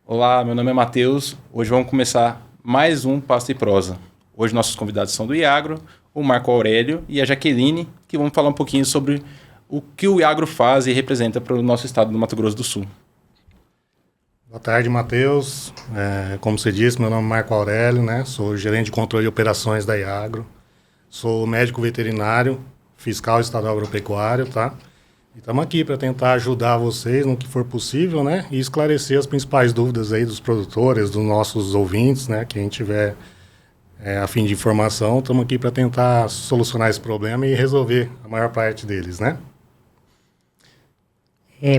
Olá, meu nome é Matheus. Hoje vamos começar mais um Pasto e Prosa. Hoje nossos convidados são do Iagro, o Marco Aurélio e a Jaqueline, que vão falar um pouquinho sobre o que o Iagro faz e representa para o nosso estado do Mato Grosso do Sul. Boa tarde, Matheus. Como você disse, meu nome é Marco Aurélio, né? Sou gerente de controle de operações da Iagro. Sou médico veterinário, fiscal estadual agropecuário, tá? E estamos aqui para tentar ajudar vocês no que for possível, né? E esclarecer as principais dúvidas aí dos produtores, dos nossos ouvintes, né? Quem tiver a fim de informação, estamos aqui para tentar solucionar esse problema e resolver a maior parte deles, né?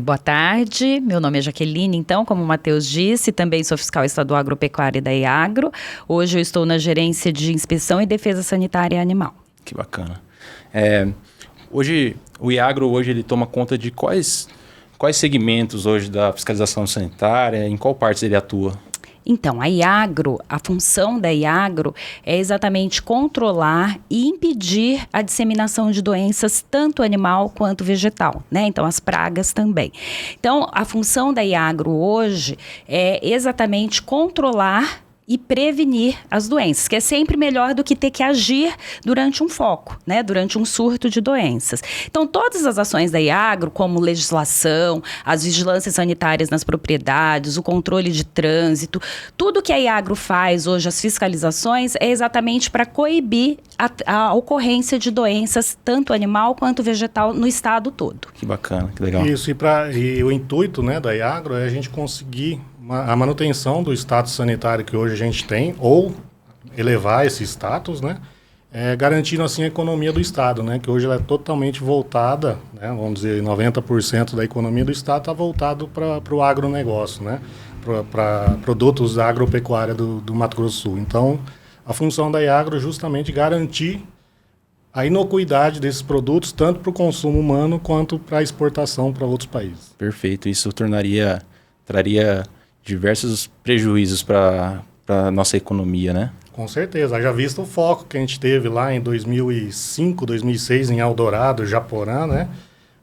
Boa tarde, meu nome é Jaqueline, então, como o Matheus disse, também sou fiscal estadual agropecuária da Iagro. Hoje eu estou na gerência de inspeção e defesa sanitária animal. Que bacana. Hoje, o Iagro ele toma conta de quais segmentos hoje da fiscalização sanitária, em qual partes ele atua? Então, a função da Iagro é exatamente controlar e impedir a disseminação de doenças tanto animal quanto vegetal, né? Então, as pragas também. Então, a função da Iagro hoje é exatamente controlar e prevenir as doenças, que é sempre melhor do que ter que agir durante um foco, né? Durante um surto de doenças. Então, todas as ações da Iagro, como legislação, as vigilâncias sanitárias nas propriedades, o controle de trânsito, tudo que a Iagro faz hoje, as fiscalizações, é exatamente para coibir a ocorrência de doenças, tanto animal quanto vegetal, no estado todo. Que bacana, que legal. Isso, e o intuito, né, da Iagro é a gente conseguir a manutenção do status sanitário que hoje a gente tem, ou elevar esse status, né, garantindo assim a economia do estado, né, que hoje ela é totalmente voltada, né, vamos dizer, 90% da economia do estado está voltado para o agronegócio, né, para produtos da agropecuária do Mato Grosso do Sul. Então, a função da Iagro é justamente garantir a inocuidade desses produtos, tanto para o consumo humano quanto para a exportação para outros países. Perfeito, isso traria diversos prejuízos para a nossa economia, né? Com certeza, já visto o foco que a gente teve lá em 2005, 2006 em Eldorado, Japorã, né?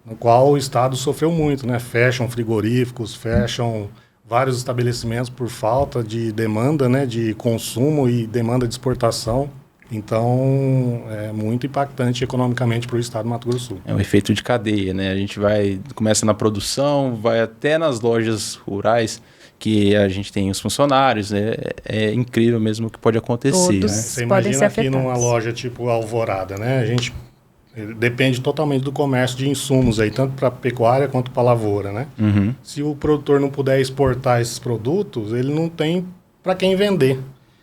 No qual o estado sofreu muito, né? Fecham frigoríficos, fecham vários estabelecimentos por falta de demanda, né? De consumo e demanda de exportação. Então, é muito impactante economicamente para o estado do Mato Grosso do Sul. É um efeito de cadeia, né? A gente começa na produção, vai até nas lojas rurais, que a gente tem os funcionários, né? É incrível mesmo o que pode acontecer. Todos, né? Você imagina aqui numa loja tipo Alvorada, né? A gente depende totalmente do comércio de insumos aí, tanto para pecuária quanto para lavoura, né? Uhum. Se o produtor não puder exportar esses produtos, ele não tem para quem vender.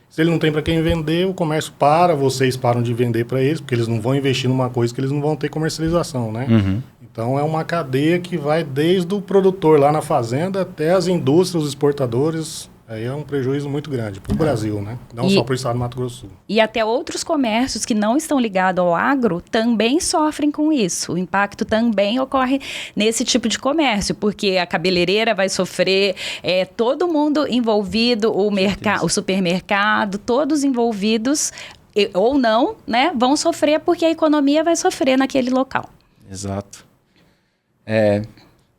Se ele não tem para quem vender, o comércio vocês param de vender para eles, porque eles não vão investir numa coisa que eles não vão ter comercialização, né? Uhum. Então, é uma cadeia que vai desde o produtor lá na fazenda até as indústrias, os exportadores. Aí é um prejuízo muito grande para o Brasil, né? Não só para o estado do Mato Grosso do Sul. E até outros comércios que não estão ligados ao agro também sofrem com isso. O impacto também ocorre nesse tipo de comércio, porque a cabeleireira vai sofrer, todo mundo envolvido, o supermercado, todos envolvidos, ou não, né? Vão sofrer porque a economia vai sofrer naquele local. Exato.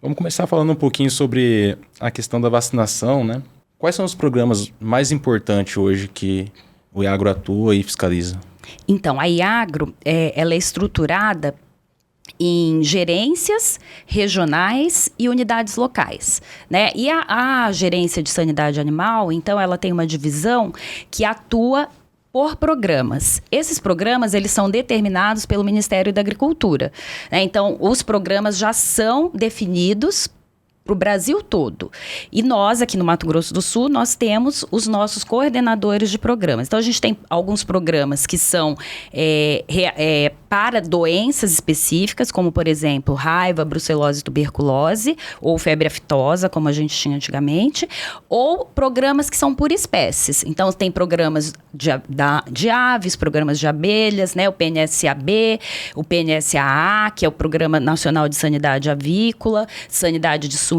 Vamos começar falando um pouquinho sobre a questão da vacinação, né? Quais são os programas mais importantes hoje que o Iagro atua e fiscaliza? Então, a Iagro, ela é estruturada em gerências regionais e unidades locais, né? E a gerência de sanidade animal, então, ela tem uma divisão que atua por programas. Esses programas, eles são determinados pelo Ministério da Agricultura, né? Então, os programas já são definidos para o Brasil todo. E nós, aqui no Mato Grosso do Sul, nós temos os nossos coordenadores de programas. Então, a gente tem alguns programas que são para doenças específicas, como, por exemplo, raiva, brucelose e tuberculose, ou febre aftosa, como a gente tinha antigamente, ou programas que são por espécies. Então, tem programas de aves, programas de abelhas, né? O PNSAB, o PNSAA, que é o Programa Nacional de Sanidade Avícola, Sanidade de Suínos.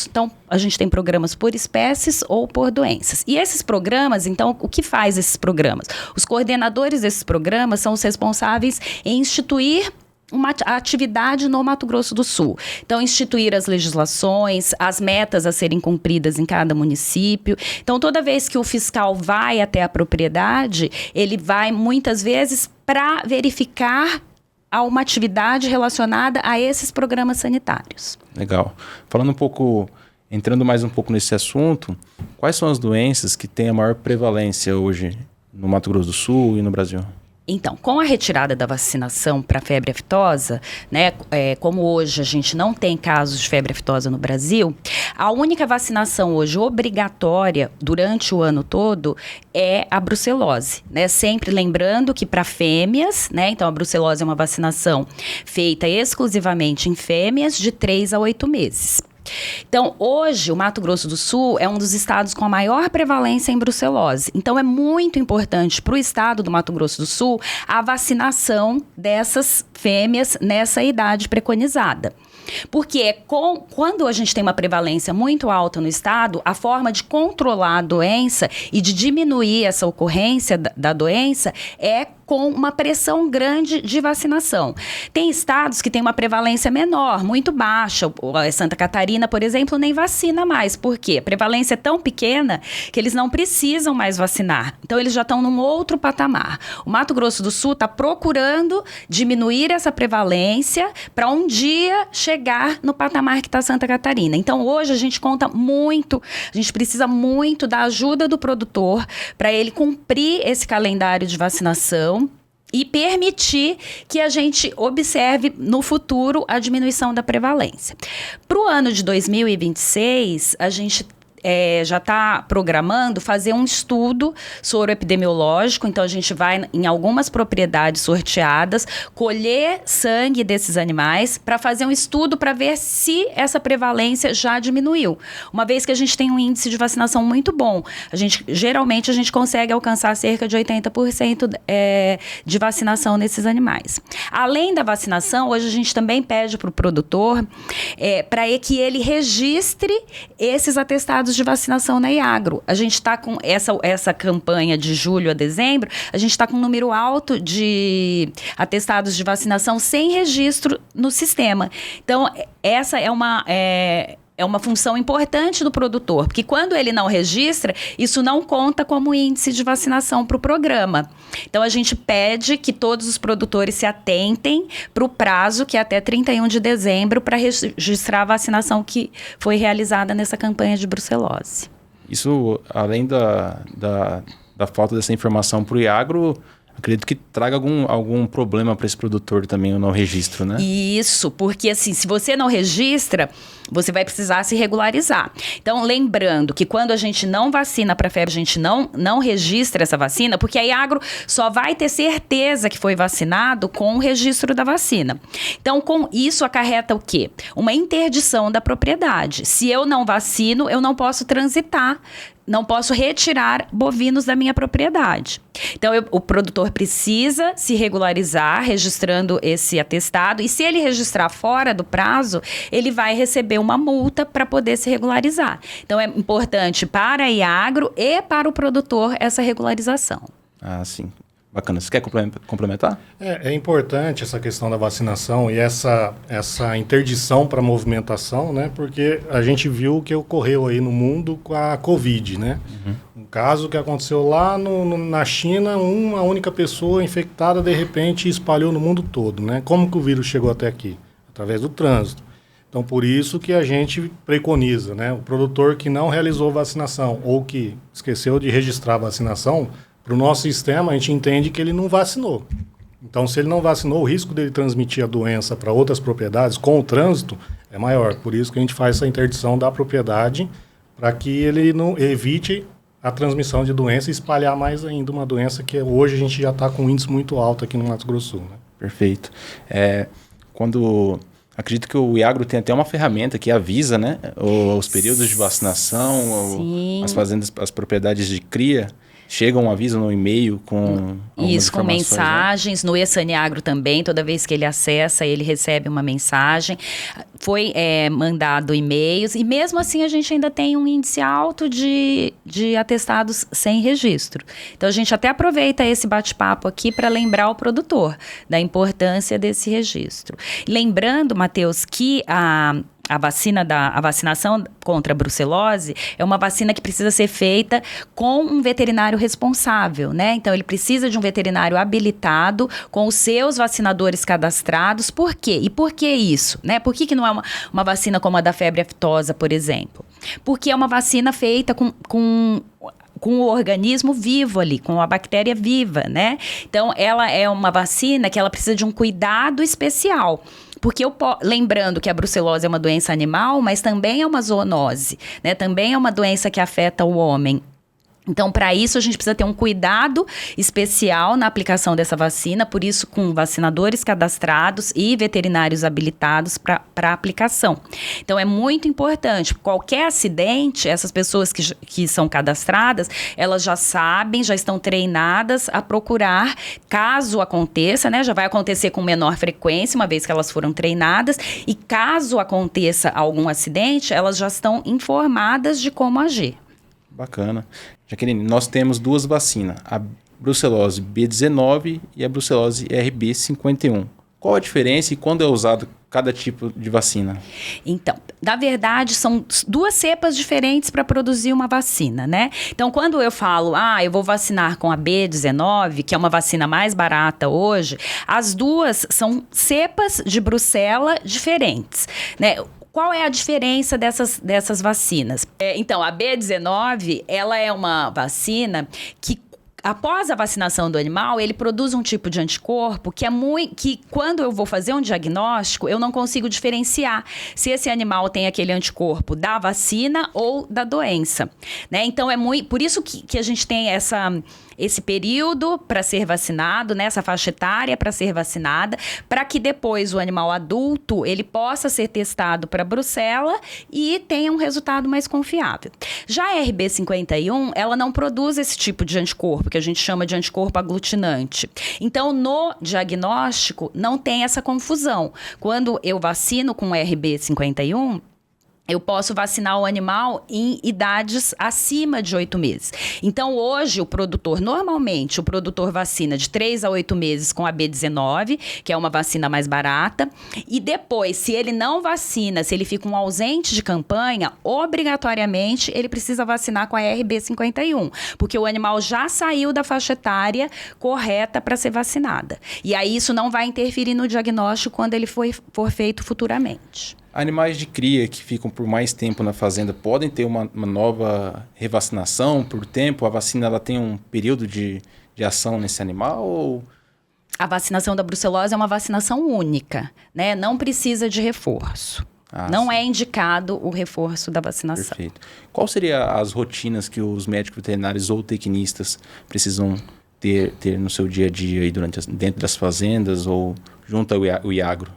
Então, a gente tem programas por espécies ou por doenças. E esses programas, então, o que faz esses programas? Os coordenadores desses programas são os responsáveis em instituir uma atividade no Mato Grosso do Sul. Então, instituir as legislações, as metas a serem cumpridas em cada município. Então, toda vez que o fiscal vai até a propriedade, ele vai muitas vezes para verificar uma atividade relacionada a esses programas sanitários. Legal. Falando um pouco, entrando mais um pouco nesse assunto, quais são as doenças que têm a maior prevalência hoje no Mato Grosso do Sul e no Brasil? Então, com a retirada da vacinação para febre aftosa, né, como hoje a gente não tem casos de febre aftosa no Brasil, a única vacinação hoje obrigatória durante o ano todo é a brucelose, né? Sempre lembrando que para fêmeas, né, então a brucelose é uma vacinação feita exclusivamente em fêmeas de 3 a 8 meses. Então, hoje, o Mato Grosso do Sul é um dos estados com a maior prevalência em brucelose. Então, é muito importante para o estado do Mato Grosso do Sul a vacinação dessas fêmeas nessa idade preconizada. Porque quando a gente tem uma prevalência muito alta no estado, a forma de controlar a doença e de diminuir essa ocorrência da doença é com uma pressão grande de vacinação. Tem estados que têm uma prevalência menor, muito baixa. Santa Catarina, por exemplo, nem vacina mais. Por quê? A prevalência é tão pequena que eles não precisam mais vacinar. Então, eles já estão num outro patamar. O Mato Grosso do Sul está procurando diminuir essa prevalência para um dia chegar no patamar que está Santa Catarina. Então, hoje a gente conta muito, a gente precisa muito da ajuda do produtor para ele cumprir esse calendário de vacinação e permitir que a gente observe no futuro a diminuição da prevalência. Para o ano de 2026, a gente já está programando fazer um estudo soroepidemiológico. Então, a gente vai em algumas propriedades sorteadas, colher sangue desses animais para fazer um estudo para ver se essa prevalência já diminuiu. Uma vez que a gente tem um índice de vacinação muito bom, geralmente a gente consegue alcançar cerca de 80% de vacinação nesses animais. Além da vacinação, hoje a gente também pede para o produtor para que ele registre esses atestados de vacinação na Iagro. A gente está com essa campanha de julho a dezembro, a gente está com um número alto de atestados de vacinação sem registro no sistema. Então, essa é uma função importante do produtor, porque quando ele não registra, isso não conta como índice de vacinação para o programa. Então, a gente pede que todos os produtores se atentem para o prazo, que é até 31 de dezembro, para registrar a vacinação que foi realizada nessa campanha de brucelose. Isso, além da falta dessa informação para o Iagro, acredito que traga algum problema para esse produtor também, o não registro, né? Isso, porque assim, se você não registra, você vai precisar se regularizar. Então, lembrando que quando a gente não vacina para febre, a gente não registra essa vacina, porque a Iagro só vai ter certeza que foi vacinado com o registro da vacina. Então, com isso acarreta o quê? Uma interdição da propriedade. Se eu não vacino, eu não posso transitar, não posso retirar bovinos da minha propriedade. Então, o produtor precisa se regularizar, registrando esse atestado, e se ele registrar fora do prazo, ele vai receber uma multa para poder se regularizar. Então, é importante para a Iagro e para o produtor essa regularização. Ah, sim. Bacana. Você quer complementar? É importante essa questão da vacinação e essa interdição para movimentação, né? Porque a gente viu o que ocorreu aí no mundo com a Covid, né? Uhum. Um caso que aconteceu lá na China, uma única pessoa infectada, de repente, espalhou no mundo todo, né? Como que o vírus chegou até aqui? Através do trânsito. Então, por isso que a gente preconiza, né? O produtor que não realizou vacinação ou que esqueceu de registrar a vacinação, para o nosso sistema, a gente entende que ele não vacinou. Então, se ele não vacinou, o risco dele transmitir a doença para outras propriedades com o trânsito é maior. Por isso que a gente faz essa interdição da propriedade para que ele não evite a transmissão de doença e espalhar mais ainda uma doença que hoje a gente já está com um índice muito alto aqui no Mato Grosso do Sul, né? Perfeito. Acredito que o Iagro tem até uma ferramenta que avisa, né, os períodos de vacinação, as fazendas, as propriedades de cria. Chega um aviso no e-mail com isso, com né? mensagens. No eSaneagro também, toda vez que ele acessa, ele recebe uma mensagem. Foi mandado e-mails. E mesmo assim, a gente ainda tem um índice alto de atestados sem registro. Então, a gente até aproveita esse bate-papo aqui para lembrar o produtor da importância desse registro. Lembrando, Matheus, que a vacinação contra a brucelose é uma vacina que precisa ser feita com um veterinário responsável, né? Então, ele precisa de um veterinário habilitado com os seus vacinadores cadastrados. Por quê? E por que isso? Né? Por que não é uma vacina como a da febre aftosa, por exemplo? Porque é uma vacina feita com o organismo vivo ali, com a bactéria viva, né? Então, ela é uma vacina que ela precisa de um cuidado especial. Porque lembrando que a brucelose é uma doença animal, mas também é uma zoonose, né? Também é uma doença que afeta o homem. Então, para isso, a gente precisa ter um cuidado especial na aplicação dessa vacina, por isso, com vacinadores cadastrados e veterinários habilitados para aplicação. Então, é muito importante. Qualquer acidente, essas pessoas que são cadastradas, elas já sabem, já estão treinadas a procurar, caso aconteça, né? Já vai acontecer com menor frequência, uma vez que elas foram treinadas, e caso aconteça algum acidente, elas já estão informadas de como agir. Bacana. Jaqueline, nós temos duas vacinas, a brucelose B19 e a brucelose RB51. Qual a diferença e quando é usado cada tipo de vacina? Então, na verdade, são duas cepas diferentes para produzir uma vacina, né? Então, quando eu falo, eu vou vacinar com a B19, que é uma vacina mais barata hoje, as duas são cepas de brucela diferentes, né? Qual é a diferença dessas vacinas? Então, a B19, ela é uma vacina que, após a vacinação do animal, ele produz um tipo de anticorpo que quando eu vou fazer um diagnóstico, eu não consigo diferenciar se esse animal tem aquele anticorpo da vacina ou da doença, né? Então, por isso que a gente tem esse período para ser vacinado, né, essa faixa etária para ser vacinada, para que depois o animal adulto ele possa ser testado para brucela e tenha um resultado mais confiável. Já a RB51, ela não produz esse tipo de anticorpo, que a gente chama de anticorpo aglutinante. Então, no diagnóstico, não tem essa confusão. Quando eu vacino com RB51, eu posso vacinar o animal em idades acima de 8 meses. Então, hoje, normalmente, o produtor vacina de 3 a 8 meses com a B19, que é uma vacina mais barata. E depois, se ele não vacina, se ele fica um ausente de campanha, obrigatoriamente, ele precisa vacinar com a RB51. Porque o animal já saiu da faixa etária correta para ser vacinada. E aí, isso não vai interferir no diagnóstico quando ele for feito futuramente. Animais de cria que ficam por mais tempo na fazenda podem ter uma nova revacinação por tempo? A vacina ela tem um período de ação nesse animal? Ou... A vacinação da brucelose é uma vacinação única, né? Não precisa de reforço. Não é indicado o reforço da vacinação. Perfeito. Qual seriam as rotinas que os médicos veterinários ou tecnistas precisam ter no seu dia a dia aí dentro das fazendas ou junto ao Iagro?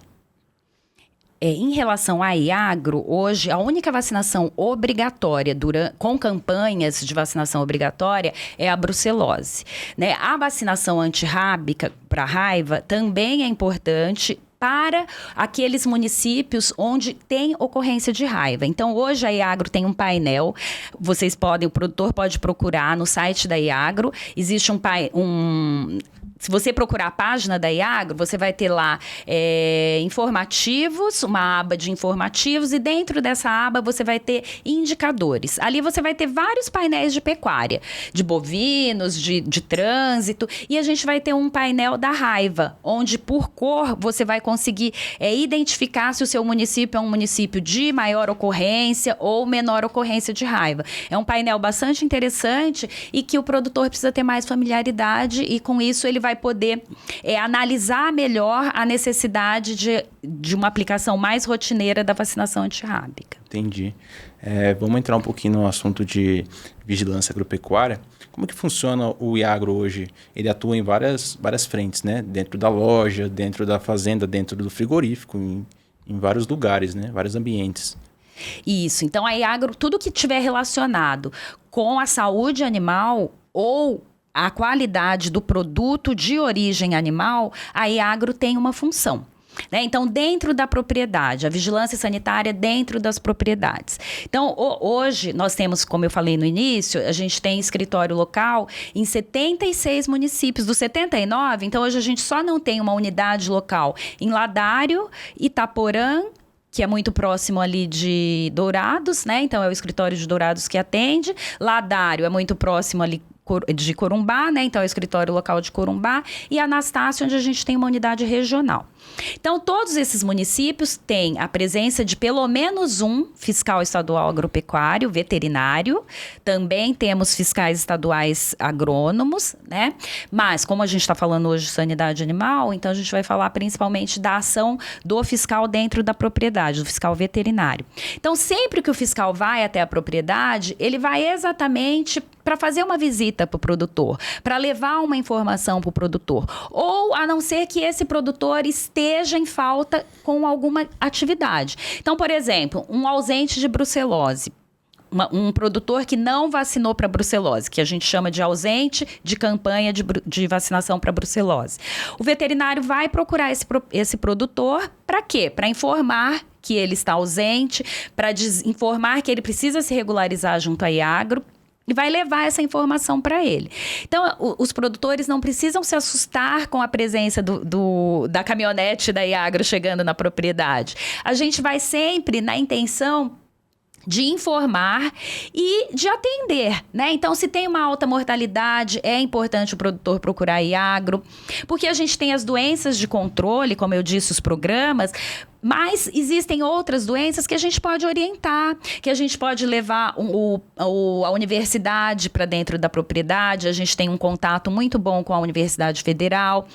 Em relação à Iagro, hoje a única vacinação obrigatória com campanhas de vacinação obrigatória é a brucelose, né? A vacinação antirrábica para raiva também é importante para aqueles municípios onde tem ocorrência de raiva. Então, hoje a Iagro tem um painel, o produtor pode procurar no site da Iagro, existe se você procurar a página da Iagro, você vai ter lá informativos, uma aba de informativos, e dentro dessa aba você vai ter indicadores. Ali você vai ter vários painéis de pecuária, de bovinos, de trânsito, e a gente vai ter um painel da raiva, onde por cor você vai conseguir identificar se o seu município é um município de maior ocorrência ou menor ocorrência de raiva. É um painel bastante interessante e que o produtor precisa ter mais familiaridade, e com isso ele vai poder analisar melhor a necessidade de uma aplicação mais rotineira da vacinação antirrábica. Entendi. Vamos entrar um pouquinho no assunto de vigilância agropecuária. Como que funciona o Iagro hoje? Ele atua em várias frentes, né? Dentro da loja, dentro da fazenda, dentro do frigorífico, em vários lugares, né? Vários ambientes. Isso. Então, a Iagro, tudo que tiver relacionado com a saúde animal, ou a qualidade do produto de origem animal, a Iagro tem uma função. Né? Então, dentro da propriedade, a vigilância sanitária dentro das propriedades. Então, hoje, nós temos, como eu falei no início, a gente tem escritório local em 76 municípios. Dos 79, então hoje a gente só não tem uma unidade local em Ladário, Itaporã, que é muito próximo ali de Dourados, né? Então, é o escritório de Dourados que atende. Ladário é muito próximo ali de Corumbá, né? Então, é o escritório local de Corumbá. E Anastácio, onde a gente tem uma unidade regional. Então, todos esses municípios têm a presença de pelo menos um fiscal estadual agropecuário, veterinário. Também temos fiscais estaduais agrônomos, né? Mas, como a gente está falando hoje de sanidade animal, então a gente vai falar principalmente da ação do fiscal dentro da propriedade, do fiscal veterinário. Então, sempre que o fiscal vai até a propriedade, ele vai exatamente para fazer uma visita para o produtor, para levar uma informação para o produtor, ou a não ser que esse produtor esteja em falta com alguma atividade. Então, por exemplo, um ausente de brucelose, um produtor que não vacinou para brucelose, que a gente chama de ausente de campanha de vacinação para brucelose. O veterinário vai procurar esse produtor para quê? Para informar que ele está ausente, para informar que ele precisa se regularizar junto à Iagro, e vai levar essa informação para ele. Então, os produtores não precisam se assustar com a presença da caminhonete da Iagro chegando na propriedade. A gente vai sempre na intenção de informar e de atender, né? Então, se tem uma alta mortalidade, é importante o produtor procurar a Iagro, porque a gente tem as doenças de controle, como eu disse, os programas, mas existem outras doenças que a gente pode orientar, que a gente pode levar a universidade para dentro da propriedade. A gente tem um contato muito bom com a Universidade Federal.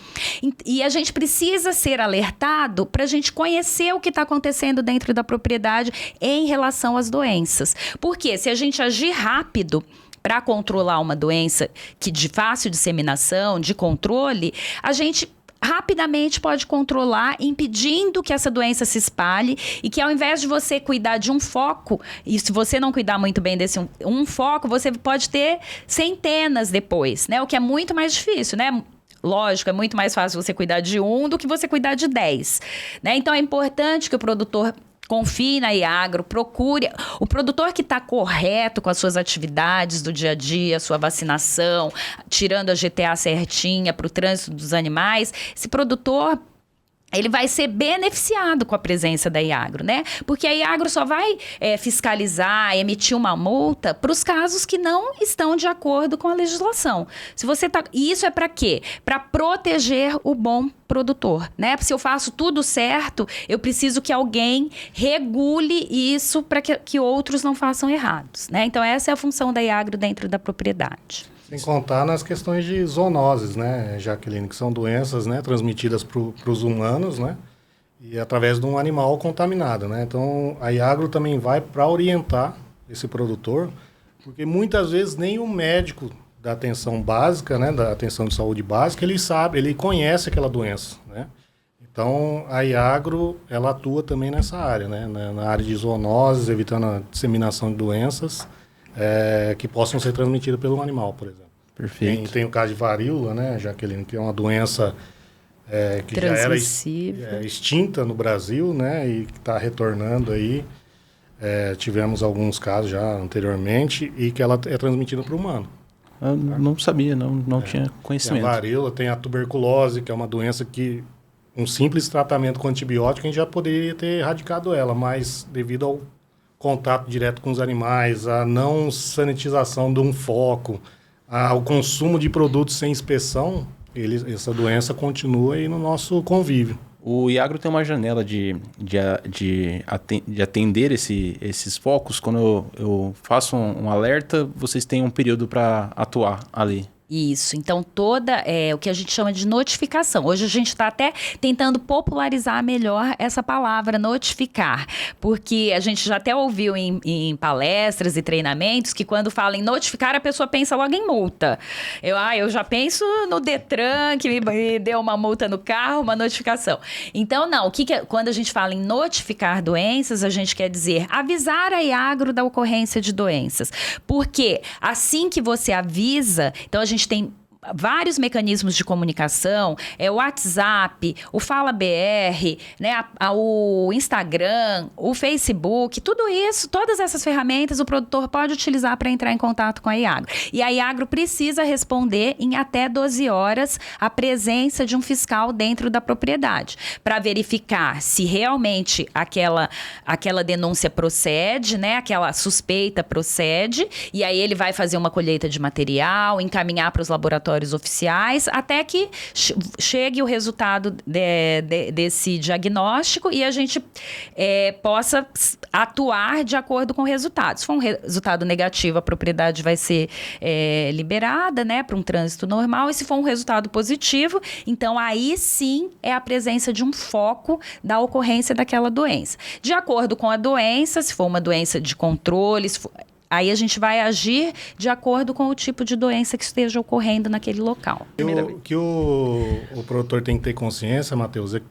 E a gente precisa ser alertado para a gente conhecer o que está acontecendo dentro da propriedade em relação às doenças. Porque se a gente agir rápido para controlar uma doença de fácil disseminação, de controle, a gente rapidamente pode controlar, impedindo que essa doença se espalhe, e que ao invés de você cuidar de um foco, e se você não cuidar muito bem desse um foco, você pode ter centenas depois, né? O que é muito mais difícil, né? Lógico, é muito mais fácil você cuidar de um do que você cuidar de 10, né? Então é importante que o produtor confie na Iagro, procure o produtor que está correto com as suas atividades do dia a dia, sua vacinação, tirando a GTA certinha para o trânsito dos animais. Esse produtor, ele vai ser beneficiado com a presença da Iagro, né? Porque a Iagro só vai fiscalizar, emitir uma multa para os casos que não estão de acordo com a legislação. E isso é para quê? Para proteger o bom produtor, né? Se eu faço tudo certo, eu preciso que alguém regule isso para que outros não façam errados, né? Então essa é a função da Iagro dentro da propriedade. Sem contar nas questões de zoonoses, né, Jaqueline, que são doenças, né, transmitidas para os humanos, né, e através de um animal contaminado, né. Então, a Iagro também vai para orientar esse produtor, porque muitas vezes nem o médico da atenção básica, né, da atenção de saúde básica, ele conhece aquela doença, né. Então, a Iagro, ela atua também nessa área, né, na área de zoonoses, evitando a disseminação de doenças que possam ser transmitidas pelo animal, por exemplo. Perfeito. Tem o caso de varíola, né, Jaqueline, que é uma doença que já era extinta no Brasil, né, e que está retornando aí. Tivemos alguns casos já anteriormente e que ela é transmitida para o humano. Eu não sabia, não tinha conhecimento. Tem a varíola, tem a tuberculose, que é uma doença que um simples tratamento com antibiótico a gente já poderia ter erradicado ela, mas devido ao contato direto com os animais, a não sanitização de um foco, ao consumo de produtos sem inspeção, essa doença continua aí no nosso convívio. O Iagro tem uma janela de atender esses focos. Quando eu faço um alerta, vocês têm um período para atuar ali. Isso, então o que a gente chama de notificação. Hoje a gente está até tentando popularizar melhor essa palavra notificar, porque a gente já até ouviu em palestras e treinamentos que quando fala em notificar, a pessoa pensa logo em multa. Eu já penso no Detran, que me deu uma multa no carro, uma notificação. Então, não, quando a gente fala em notificar doenças, a gente quer dizer avisar a Iagro da ocorrência de doenças. Porque assim que você avisa, então a gente tem vários mecanismos de comunicação, o WhatsApp, o Fala BR, né, o Instagram, o Facebook, tudo isso, todas essas ferramentas o produtor pode utilizar para entrar em contato com a Iagro. E a Iagro precisa responder em até 12 horas a presença de um fiscal dentro da propriedade, para verificar se realmente aquela denúncia procede, né, aquela suspeita procede, e aí ele vai fazer uma colheita de material, encaminhar para os laboratórios oficiais, até que chegue o resultado desse diagnóstico e a gente possa atuar de acordo com o resultado. Se for um resultado negativo, a propriedade vai ser liberada, né, para um trânsito normal, e se for um resultado positivo, então aí sim é a presença de um foco da ocorrência daquela doença. De acordo com a doença, se for uma doença de controle, aí a gente vai agir de acordo com o tipo de doença que esteja ocorrendo naquele local. O que o produtor tem que ter consciência, Matheus, é que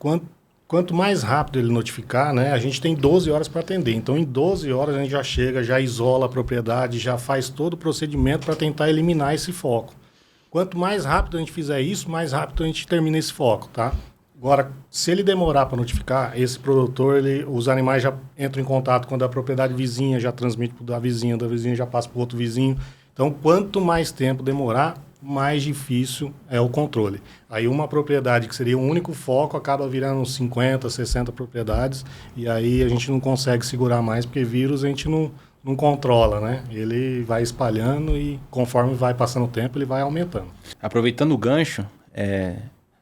quanto mais rápido ele notificar, né, a gente tem 12 horas para atender. Então, em 12 horas, a gente já chega, já isola a propriedade, já faz todo o procedimento para tentar eliminar esse foco. Quanto mais rápido a gente fizer isso, mais rápido a gente termina esse foco, tá? Agora, se ele demorar para notificar, esse produtor, os animais já entram em contato quando a propriedade vizinha já transmite para da vizinha já passa para o outro vizinho. Então, quanto mais tempo demorar, mais difícil é o controle. Aí uma propriedade que seria um único foco acaba virando 50, 60 propriedades, e aí a gente não consegue segurar mais, porque vírus a gente não controla, né? Ele vai espalhando e conforme vai passando o tempo, ele vai aumentando. Aproveitando o gancho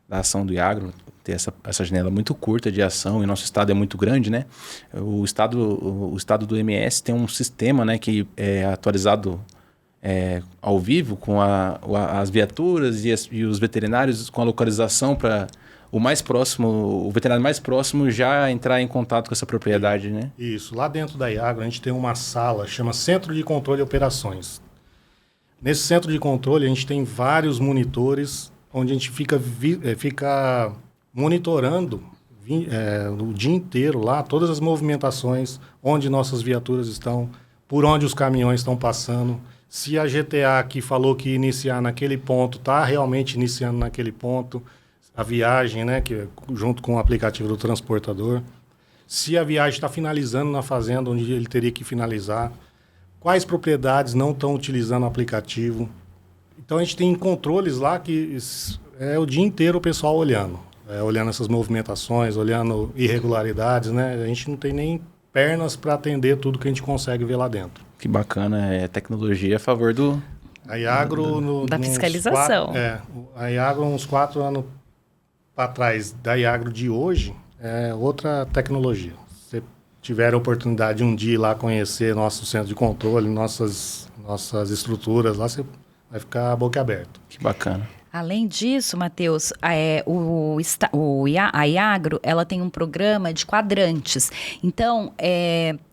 da ação do Iagro, ter essa janela muito curta de ação, e nosso estado é muito grande, né? O estado do MS tem um sistema, né, que é atualizado ao vivo com as viaturas e os veterinários com a localização para o veterinário mais próximo já entrar em contato com essa propriedade, né? Isso. Lá dentro da Iagro a gente tem uma sala, chama Centro de Controle de Operações. Nesse centro de controle a gente tem vários monitores onde a gente fica monitorando o dia inteiro lá, todas as movimentações, onde nossas viaturas estão, por onde os caminhões estão passando, se a GTA que falou que ia iniciar naquele ponto, está realmente iniciando naquele ponto, a viagem, né, junto com o aplicativo do transportador, se a viagem está finalizando na fazenda onde ele teria que finalizar, quais propriedades não estão utilizando o aplicativo. Então a gente tem controles lá que é o dia inteiro o pessoal olhando essas movimentações, olhando irregularidades, né? A gente não tem nem pernas para atender tudo que a gente consegue ver lá dentro. Que bacana, tecnologia a favor a Iagro da fiscalização. A Iagro, uns 4 anos para trás da Iagro de hoje, é outra tecnologia. Se tiver a oportunidade de um dia ir lá conhecer nosso centro de controle, nossas estruturas lá, você vai ficar boca aberta. Que bacana. Além disso, Matheus, a Iagro, ela tem um programa de quadrantes. Então,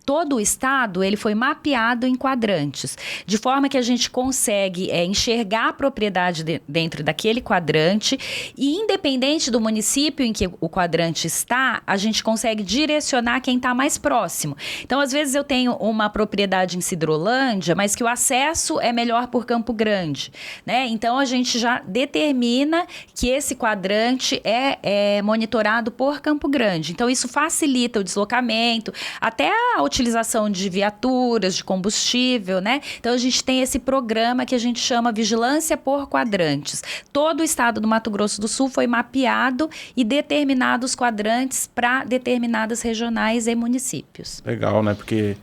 todo o estado ele foi mapeado em quadrantes, de forma que a gente consegue enxergar a propriedade dentro daquele quadrante e, independente do município em que o quadrante está, a gente consegue direcionar quem está mais próximo. Então, às vezes eu tenho uma propriedade em Sidrolândia, mas que o acesso é melhor por Campo Grande, né? Então, a gente já determina que esse quadrante é monitorado por Campo Grande. Então, isso facilita o deslocamento, até a utilização de viaturas, de combustível, né? Então, a gente tem esse programa que a gente chama Vigilância por Quadrantes. Todo o estado do Mato Grosso do Sul foi mapeado e determinados quadrantes para determinadas regionais e municípios. Legal, né? Porque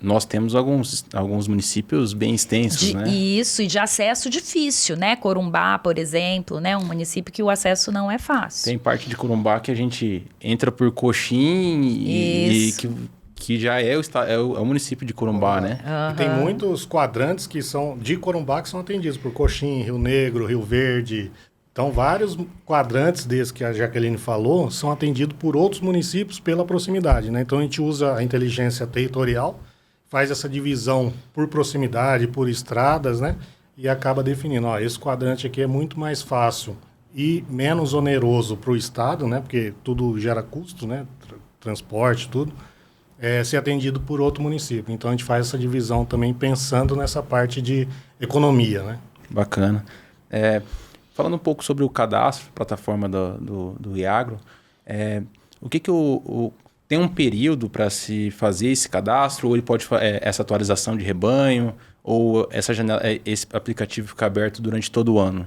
nós temos alguns municípios bem extensos, né? Isso, e de acesso difícil, né? Corumbá, por exemplo, né? Um município que o acesso não é fácil. Tem parte de Corumbá que a gente entra por Coxim e que que já é o município de Corumbá, né? E tem muitos quadrantes que são de Corumbá que são atendidos por Coxim, Rio Negro, Rio Verde. Então, vários quadrantes desses que a Jaqueline falou são atendidos por outros municípios pela proximidade, né? Então, a gente usa a inteligência territorial, faz essa divisão por proximidade, por estradas, né? E acaba definindo, ó, esse quadrante aqui é muito mais fácil e menos oneroso para o Estado, né? Porque tudo gera custo, né? Transporte, tudo. Ser atendido por outro município. Então, a gente faz essa divisão também pensando nessa parte de economia, né? Bacana. Falando um pouco sobre o cadastro, plataforma do Iagro, o que tem um período para se fazer esse cadastro, ou ele pode essa atualização de rebanho, ou esse aplicativo fica aberto durante todo o ano?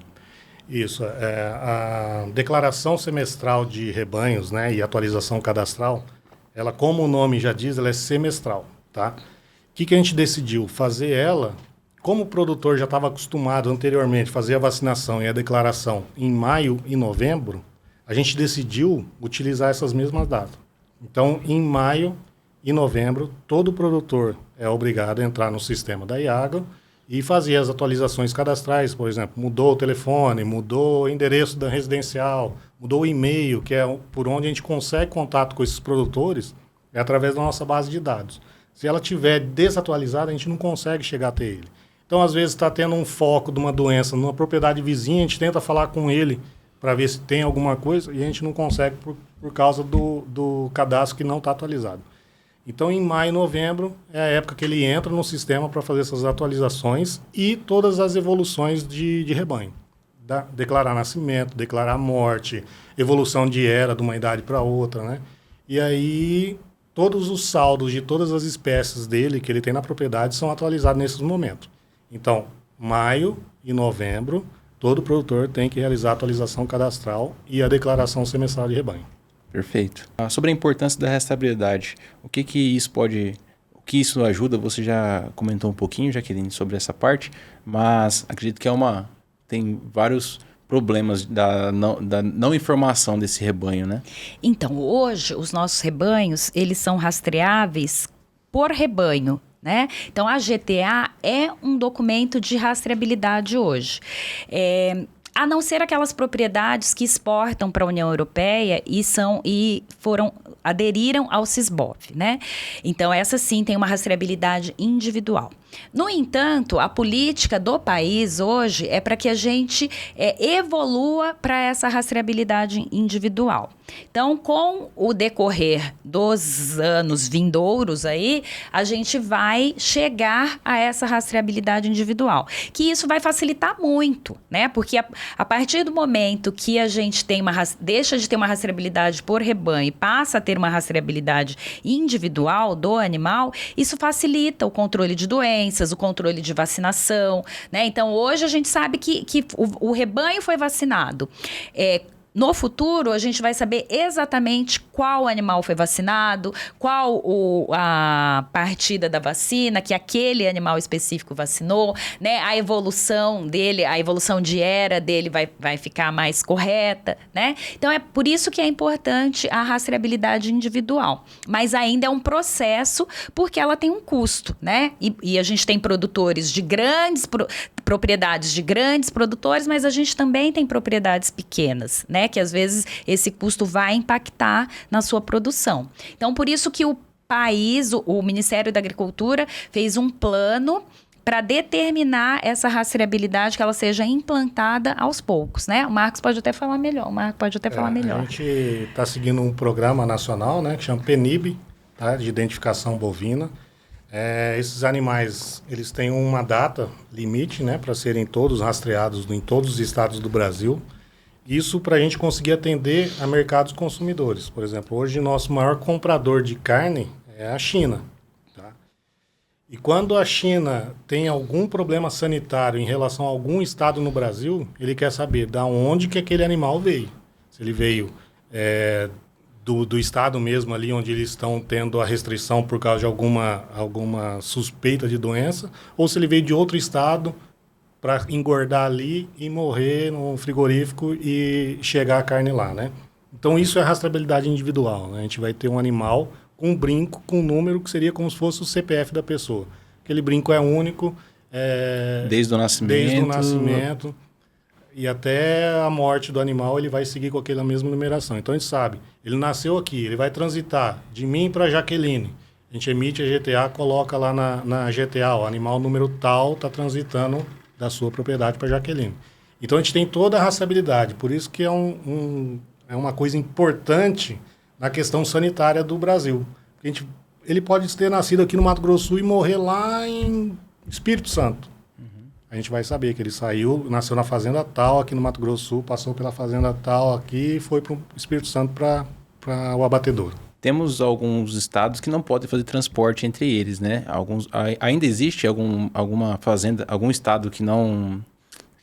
Isso. A declaração semestral de rebanhos, né, e atualização cadastral, ela, como o nome já diz, ela é semestral, tá? O que a gente decidiu? Fazer ela, como o produtor já estava acostumado anteriormente a fazer a vacinação e a declaração em maio e novembro, a gente decidiu utilizar essas mesmas datas. Então, em maio e novembro, todo produtor é obrigado a entrar no sistema da Iagro e fazer as atualizações cadastrais. Por exemplo, mudou o telefone, mudou o endereço da residencial, mudou o e-mail, que é por onde a gente consegue contato com esses produtores, é através da nossa base de dados. Se ela estiver desatualizada, a gente não consegue chegar até ele. Então, às vezes, está tendo um foco de uma doença numa propriedade vizinha, a gente tenta falar com ele para ver se tem alguma coisa e a gente não consegue por causa do cadastro que não está atualizado. Então, em maio e novembro é a época que ele entra no sistema para fazer essas atualizações e todas as evoluções de rebanho. Declarar nascimento, declarar morte, evolução de era de uma idade para outra, né? E aí, todos os saldos de todas as espécies dele que ele tem na propriedade são atualizados nesses momentos. Então, maio e novembro, todo produtor tem que realizar a atualização cadastral e a declaração semestral de rebanho. Perfeito. Sobre a importância da rastreabilidade, o que isso ajuda? Você já comentou um pouquinho, Jaqueline, sobre essa parte, mas acredito que tem vários problemas da não informação desse rebanho, né? Então, hoje, os nossos rebanhos, eles são rastreáveis por rebanho, né? Então, a GTA é um documento de rastreabilidade hoje. A não ser aquelas propriedades que exportam para a União Europeia aderiram ao SISBOV, né? Então, essa sim tem uma rastreabilidade individual. No entanto, a política do país hoje é para que a gente evolua para essa rastreabilidade individual. Então, com o decorrer dos anos vindouros aí, a gente vai chegar a essa rastreabilidade individual, que isso vai facilitar muito, né? Porque a partir do momento que a gente deixa de ter uma rastreabilidade por rebanho e passa a ter uma rastreabilidade individual do animal, isso facilita o controle de doenças, o controle de vacinação, né? Então, hoje a gente sabe que o rebanho foi vacinado. No futuro, a gente vai saber exatamente qual animal foi vacinado, qual a partida da vacina que aquele animal específico vacinou, né? A evolução dele, a evolução de era dele vai ficar mais correta, né? Então, é por isso que é importante a rastreabilidade individual. Mas ainda é um processo, porque ela tem um custo, né? E a gente tem produtores de propriedades de grandes produtores, mas a gente também tem propriedades pequenas, né? Que às vezes esse custo vai impactar na sua produção. Então, por isso que o país, o Ministério da Agricultura, fez um plano para determinar essa rastreabilidade, que ela seja implantada aos poucos, né? O Marcos pode até falar melhor. A gente está seguindo um programa nacional, né, que chama PNIB, tá, de identificação bovina. Esses animais, eles têm uma data limite, né, para serem todos rastreados em todos os estados do Brasil. Isso para a gente conseguir atender a mercados consumidores. Por exemplo, hoje nosso maior comprador de carne é a China. Tá? E quando a China tem algum problema sanitário em relação a algum estado no Brasil, ele quer saber de onde que aquele animal veio. Se ele veio do estado mesmo ali onde eles estão tendo a restrição por causa de alguma suspeita de doença, ou se ele veio de outro estado para engordar ali e morrer no frigorífico e chegar a carne lá, né? Então, isso é rastreabilidade individual, né? A gente vai ter um animal com um brinco, com um número que seria como se fosse o CPF da pessoa. Aquele brinco é único. Desde o nascimento. Desde o nascimento. E até a morte do animal, ele vai seguir com aquela mesma numeração. Então, a gente sabe, ele nasceu aqui, ele vai transitar de mim para Jaqueline. A gente emite a GTA, coloca lá na GTA, o animal número tal está transitando da sua propriedade para Jaqueline. Então, a gente tem toda a rastreabilidade. Por isso que é uma coisa importante na questão sanitária do Brasil. Ele pode ter nascido aqui no Mato Grosso do Sul e morrer lá em Espírito Santo. A gente vai saber que ele nasceu na fazenda tal, aqui no Mato Grosso do Sul, passou pela fazenda tal aqui e foi para o Espírito Santo para o abatedouro. Temos alguns estados que não podem fazer transporte entre eles, né? Ainda existe alguma fazenda, algum estado que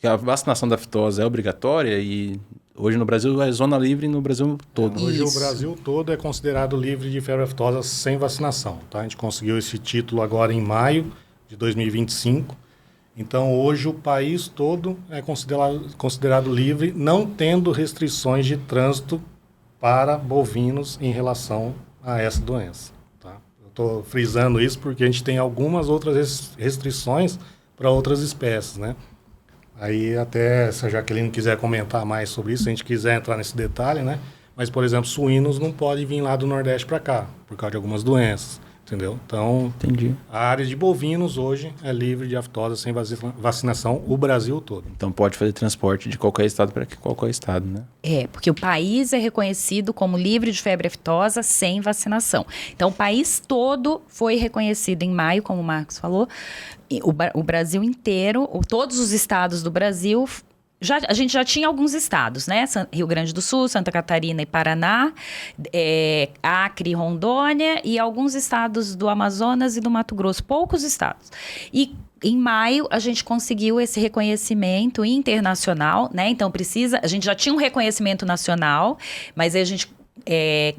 a vacinação da aftosa é obrigatória e hoje no Brasil é zona livre no Brasil todo. Hoje o Brasil todo é considerado livre de febre aftosa sem vacinação. Tá? A gente conseguiu esse título agora em maio de 2025. Então, hoje o país todo é considerado livre, não tendo restrições de trânsito para bovinos em relação a essa doença. Tá? Eu estou frisando isso porque a gente tem algumas outras restrições para outras espécies, né? Aí até se a Jaqueline quiser comentar mais sobre isso, se a gente quiser entrar nesse detalhe, né? Mas, por exemplo, suínos não podem vir lá do Nordeste para cá, por causa de algumas doenças. Entendeu? Então, entendi. A área de bovinos hoje é livre de aftosa sem vacinação, o Brasil todo. Então pode fazer transporte de qualquer estado para qualquer estado, né? Porque o país é reconhecido como livre de febre aftosa sem vacinação. Então o país todo foi reconhecido em maio, como o Marcos falou, o Brasil inteiro, todos os estados do Brasil. A gente já tinha alguns estados, né? Rio Grande do Sul, Santa Catarina e Paraná, Acre e Rondônia, e alguns estados do Amazonas e do Mato Grosso, poucos estados. E em maio a gente conseguiu esse reconhecimento internacional, né? Então a gente já tinha um reconhecimento nacional, mas aí a gente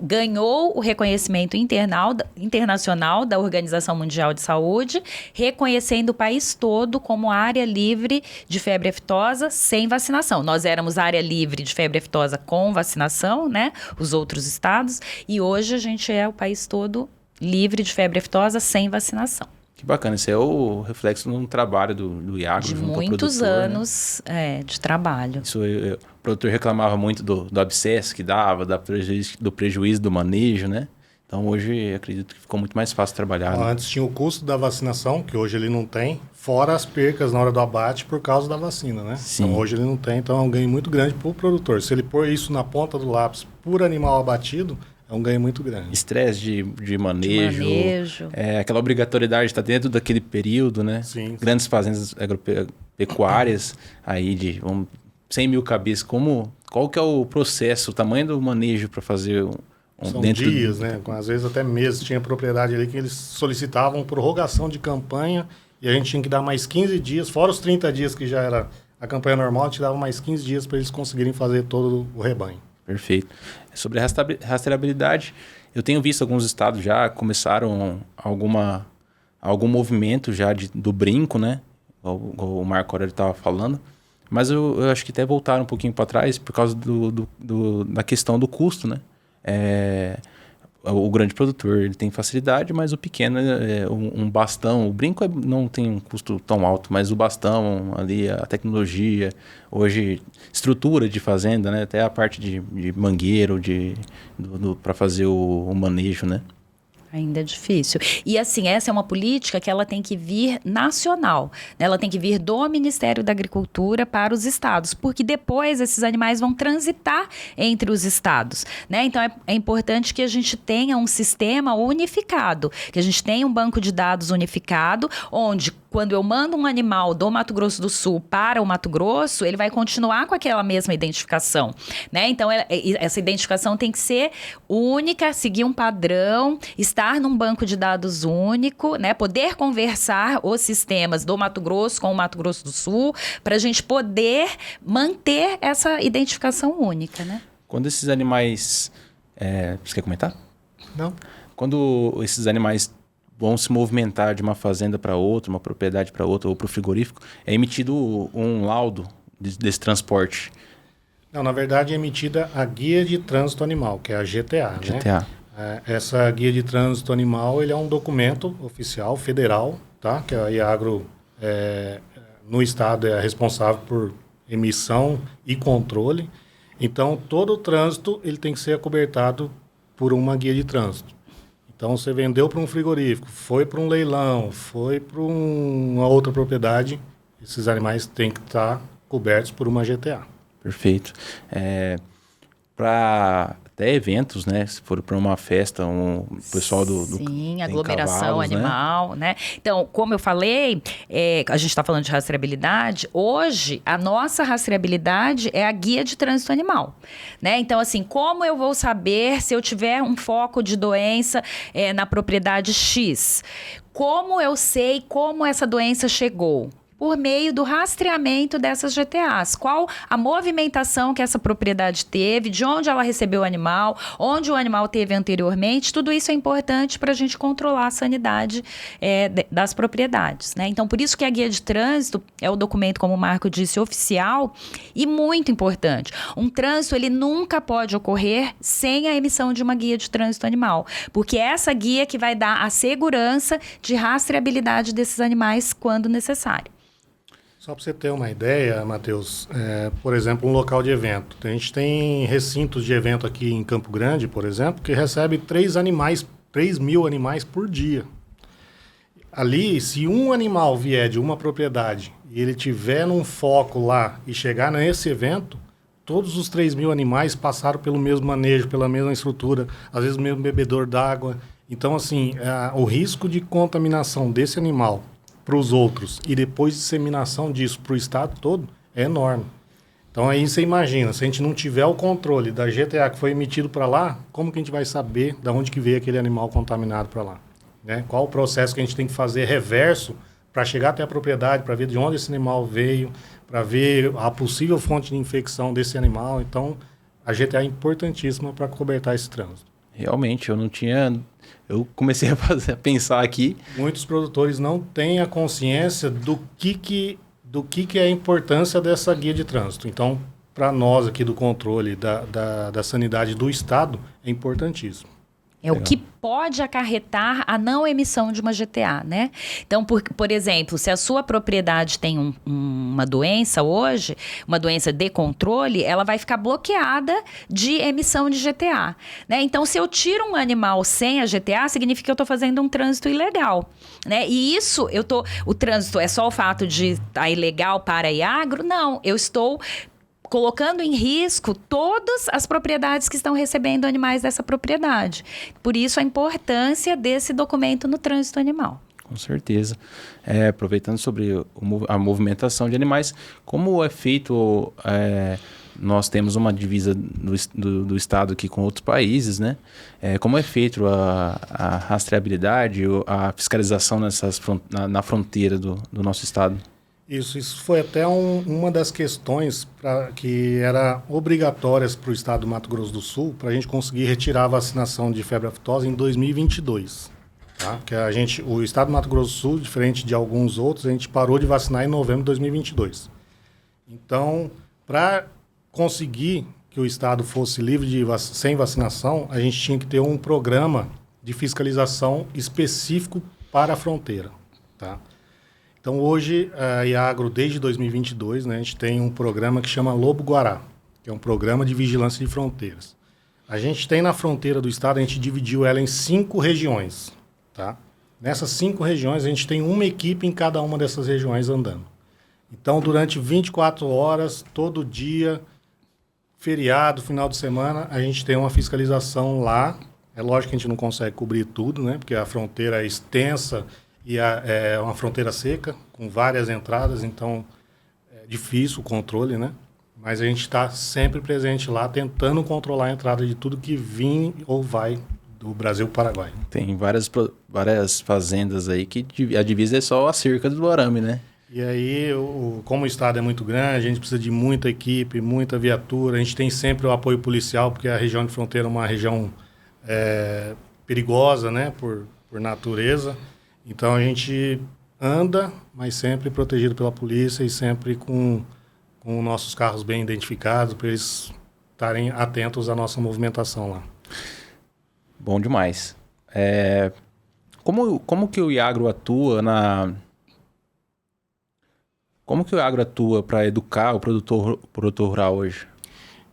ganhou o reconhecimento internacional da Organização Mundial de Saúde, reconhecendo o país todo como área livre de febre aftosa sem vacinação. Nós éramos área livre de febre aftosa com vacinação, né? Os outros estados, e hoje a gente é o país todo livre de febre aftosa sem vacinação. Que bacana, isso é o reflexo de um trabalho do Iagro. De muitos anos, né? De trabalho. O produtor reclamava muito do abscesso que dava, do prejuízo do manejo, né? Então hoje acredito que ficou muito mais fácil trabalhar. Né? Antes tinha o custo da vacinação, que hoje ele não tem, fora as percas na hora do abate por causa da vacina, né? Sim. Então hoje ele não tem, então é um ganho muito grande para o produtor. Se ele pôr isso na ponta do lápis por animal abatido, é um ganho muito grande. Estresse de manejo. Aquela obrigatoriedade de estar dentro daquele período, né? Sim. Grandes fazendas agropecuárias aí de 100 mil cabeças. Qual que é o processo, o tamanho do manejo para fazer São dias, né? Às vezes até meses. Tinha propriedade ali que eles solicitavam prorrogação de campanha e a gente tinha que dar mais 15 dias, fora os 30 dias que já era a campanha normal, a gente dava mais 15 dias para eles conseguirem fazer todo o rebanho. Perfeito. Sobre a rastreabilidade, eu tenho visto alguns estados já começaram algum movimento já do brinco, né? O Marco Aurélio estava falando. Mas eu acho que até voltaram um pouquinho para trás por causa da questão do custo, né? O grande produtor ele tem facilidade, mas o pequeno um bastão. O brinco não tem um custo tão alto, mas o bastão ali, a tecnologia, hoje estrutura de fazenda, né? Até a parte de mangueiro para fazer o manejo, né? Ainda é difícil. E assim, essa é uma política que ela tem que vir nacional, né? Ela tem que vir do Ministério da Agricultura para os estados, porque depois esses animais vão transitar entre os estados, né? Então é importante que a gente tenha um sistema unificado, que a gente tenha um banco de dados unificado, onde quando eu mando um animal do Mato Grosso do Sul para o Mato Grosso, ele vai continuar com aquela mesma identificação, né? Então essa identificação tem que ser única, seguir um padrão, estar num banco de dados único, né? Poder conversar os sistemas do Mato Grosso com o Mato Grosso do Sul, para a gente poder manter essa identificação única, né? Quando esses animais... Você quer comentar? Não. Quando esses animais vão se movimentar de uma fazenda para outra, uma propriedade para outra, ou para o frigorífico, é emitido um laudo desse transporte? Não, na verdade é emitida a Guia de Trânsito Animal, que é a GTA, né? GTA. Essa guia de trânsito animal, ele é um documento oficial federal, tá? Que a IAGRO, no estado, é responsável por emissão e controle. Então, todo o trânsito ele tem que ser acobertado por uma guia de trânsito. Então, você vendeu para um frigorífico, foi para um leilão, foi para uma outra propriedade, esses animais têm que estar cobertos por uma GTA. Perfeito. Para até eventos, né? Se for para uma festa, o pessoal Sim, tem aglomeração cavalos, animal, né? Então, como eu falei, a gente está falando de rastreabilidade. Hoje, a nossa rastreabilidade é a guia de trânsito animal, né? Então, assim, como eu vou saber se eu tiver um foco de doença na propriedade X? Como eu sei como essa doença chegou? Por meio do rastreamento dessas GTAs. Qual a movimentação que essa propriedade teve, de onde ela recebeu o animal, onde o animal teve anteriormente, tudo isso é importante para a gente controlar a sanidade das propriedades, né? Então, por isso que a guia de trânsito é o documento, como o Marco disse, oficial e muito importante. Um trânsito, ele nunca pode ocorrer sem a emissão de uma guia de trânsito animal, porque é essa guia que vai dar a segurança de rastreabilidade desses animais quando necessário. Só para você ter uma ideia, Matheus, por exemplo, um local de evento. A gente tem recintos de evento aqui em Campo Grande, por exemplo, que recebe 3.000 animais por dia. Ali, se um animal vier de uma propriedade e ele tiver num foco lá e chegar nesse evento, todos os 3.000 animais passaram pelo mesmo manejo, pela mesma estrutura, às vezes o mesmo bebedor d'água. Então, assim, o risco de contaminação desse animal para os outros e depois disseminação disso para o estado todo é enorme. Então aí você imagina, se a gente não tiver o controle da GTA que foi emitido para lá, como que a gente vai saber de onde que veio aquele animal contaminado para lá? Né? Qual o processo que a gente tem que fazer reverso para chegar até a propriedade, para ver de onde esse animal veio, para ver a possível fonte de infecção desse animal. Então a GTA é importantíssima para cobertar esse trânsito. Realmente, eu não tinha... Eu comecei a pensar aqui. Muitos produtores não têm a consciência do que é a importância dessa guia de trânsito. Então, para nós aqui do controle da sanidade do Estado, é importantíssimo. É o que pode acarretar a não emissão de uma GTA, né? Então, por exemplo, se a sua propriedade tem uma doença hoje, uma doença de controle, ela vai ficar bloqueada de emissão de GTA, né? Então, se eu tiro um animal sem a GTA, significa que eu estou fazendo um trânsito ilegal, né? E isso, o trânsito é só o fato de estar ilegal para a IAGRO? Não, eu estou colocando em risco todas as propriedades que estão recebendo animais dessa propriedade. Por isso, a importância desse documento no trânsito animal. Com certeza. Aproveitando sobre a movimentação de animais, como é feito... nós temos uma divisa do Estado aqui com outros países, né? Como é feito a rastreabilidade, a fiscalização na fronteira do nosso Estado? Isso foi até uma das questões que era obrigatórias para o estado do Mato Grosso do Sul para a gente conseguir retirar a vacinação de febre aftosa em 2022. Tá? Que o estado do Mato Grosso do Sul, diferente de alguns outros, a gente parou de vacinar em novembro de 2022. Então, para conseguir que o estado fosse livre sem vacinação, a gente tinha que ter um programa de fiscalização específico para a fronteira. Tá? Então, hoje, a IAGRO, desde 2022, né, a gente tem um programa que chama Lobo-Guará, que é um programa de vigilância de fronteiras. A gente tem na fronteira do estado, a gente dividiu ela em 5 regiões. Tá? Nessas 5 regiões, a gente tem uma equipe em cada uma dessas regiões andando. Então, durante 24 horas, todo dia, feriado, final de semana, a gente tem uma fiscalização lá. É lógico que a gente não consegue cobrir tudo, né, porque a fronteira é extensa, e é uma fronteira seca, com várias entradas, então é difícil o controle, né? Mas a gente está sempre presente lá, tentando controlar a entrada de tudo que vem ou vai do Brasil para o Paraguai. Tem várias fazendas aí que a divisa é só a cerca do arame, né? E aí, como o estado é muito grande, a gente precisa de muita equipe, muita viatura, a gente tem sempre o apoio policial, porque a região de fronteira é uma região perigosa, né? Por natureza. Então, a gente anda, mas sempre protegido pela polícia e sempre com nossos carros bem identificados, para eles estarem atentos à nossa movimentação lá. Bom demais. Como que o Iagro atua Como que o Iagro atua para educar o produtor rural hoje?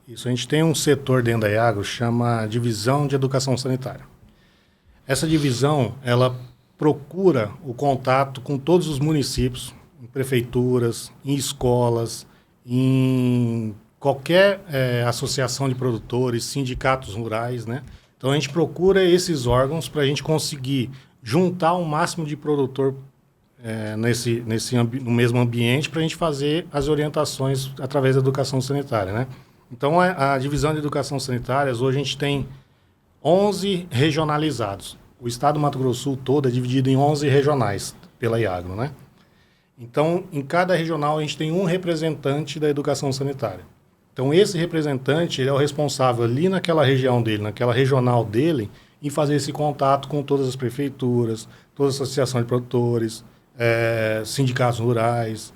Isso, a gente tem um setor dentro da Iagro, chama Divisão de Educação Sanitária. Essa divisão, ela procura o contato com todos os municípios, em prefeituras, em escolas, em qualquer associação de produtores, sindicatos rurais, né? Então a gente procura esses órgãos para a gente conseguir juntar o máximo de produtor no mesmo ambiente para a gente fazer as orientações através da educação sanitária, né? Então a divisão de educação sanitária, hoje a gente tem 11 regionalizados. O estado do Mato Grosso do Sul todo é dividido em 11 regionais pela Iagro, né? Então, em cada regional, a gente tem um representante da educação sanitária. Então, esse representante ele é o responsável ali naquela região dele, naquela regional dele, em fazer esse contato com todas as prefeituras, todas as associações de produtores, sindicatos rurais,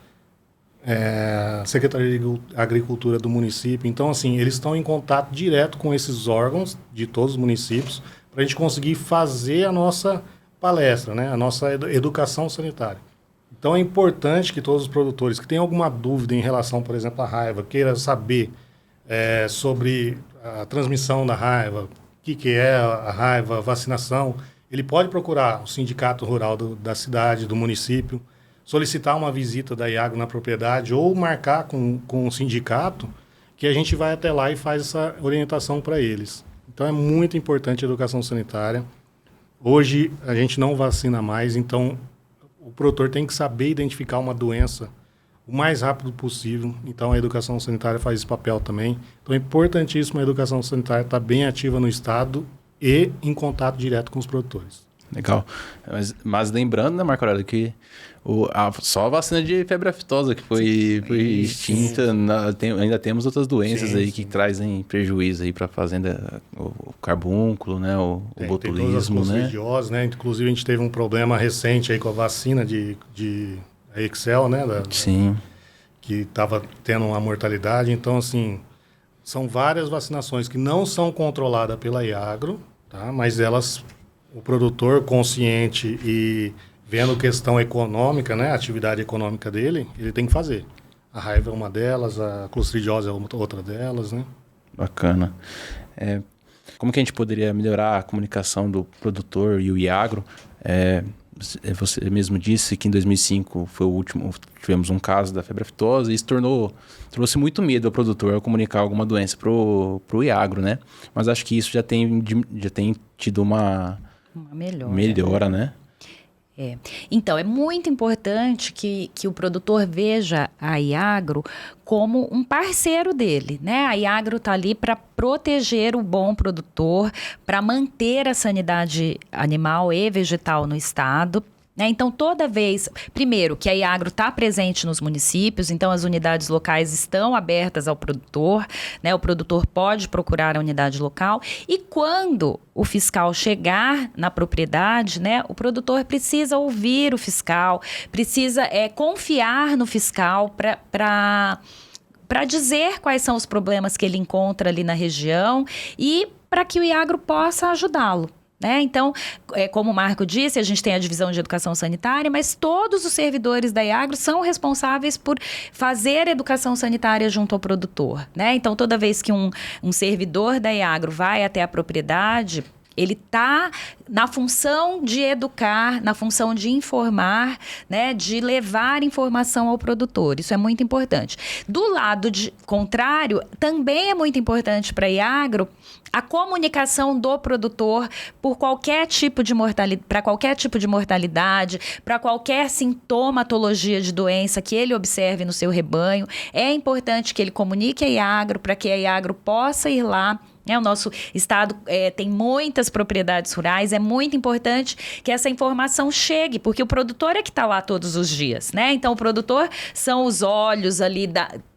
Secretaria de Agricultura do município. Então, assim, eles estão em contato direto com esses órgãos de todos os municípios para a gente conseguir fazer a nossa palestra, né? A nossa educação sanitária. Então é importante que todos os produtores que têm alguma dúvida em relação, por exemplo, à raiva, queira saber sobre a transmissão da raiva, o que é a raiva, vacinação, ele pode procurar o sindicato rural da cidade, do município, solicitar uma visita da Iagro na propriedade ou marcar com o sindicato que a gente vai até lá e faz essa orientação para eles. Então é muito importante a educação sanitária. Hoje a gente não vacina mais, então o produtor tem que saber identificar uma doença o mais rápido possível. Então a educação sanitária faz esse papel também. Então é importantíssimo a educação sanitária estar bem ativa no estado e em contato direto com os produtores. Legal. Mas lembrando, né, Marco Aurélio, que só a vacina de febre aftosa que foi extinta, ainda temos outras doenças que trazem prejuízo aí para a fazenda, o carbúnculo, né, o botulismo, né? Inclusive a gente teve um problema recente aí com a vacina de Excel, né? Sim. Que estava tendo uma mortalidade. Então, assim, são várias vacinações que não são controladas pela Iagro, tá? Mas o produtor consciente e vendo questão econômica, né, a atividade econômica dele, ele tem que fazer. A raiva é uma delas, a clostridiose é outra delas, né? Bacana. Como que a gente poderia melhorar a comunicação do produtor e o Iagro? Você mesmo disse que em 2005 foi o último, tivemos um caso da febre aftosa e isso trouxe muito medo ao produtor ao comunicar alguma doença pro Iagro, né? Mas acho que isso já tem tido uma melhora, né? Então, é muito importante que o produtor veja a Iagro como um parceiro dele, né? A Iagro está ali para proteger o bom produtor, para manter a sanidade animal e vegetal no estado. Então, toda vez, primeiro, que a Iagro está presente nos municípios, então as unidades locais estão abertas ao produtor, né? O produtor pode procurar a unidade local e quando o fiscal chegar na propriedade, né, o produtor precisa ouvir o fiscal, precisa confiar no fiscal para dizer quais são os problemas que ele encontra ali na região e para que o Iagro possa ajudá-lo. Então, como o Marco disse, a gente tem a divisão de educação sanitária, mas todos os servidores da Iagro são responsáveis por fazer educação sanitária junto ao produtor, né? Então, toda vez que um servidor da Iagro vai até a propriedade, ele está na função de educar, na função de informar, né, de levar informação ao produtor. Isso é muito importante. Do lado contrário, também é muito importante para a Iagro a comunicação do produtor para qualquer tipo de mortalidade, para qualquer sintomatologia de doença que ele observe no seu rebanho. É importante que ele comunique a Iagro para que a Iagro possa ir lá. O nosso estado tem muitas propriedades rurais, é muito importante que essa informação chegue, porque o produtor é que está lá todos os dias, né? Então, o produtor são os olhos ali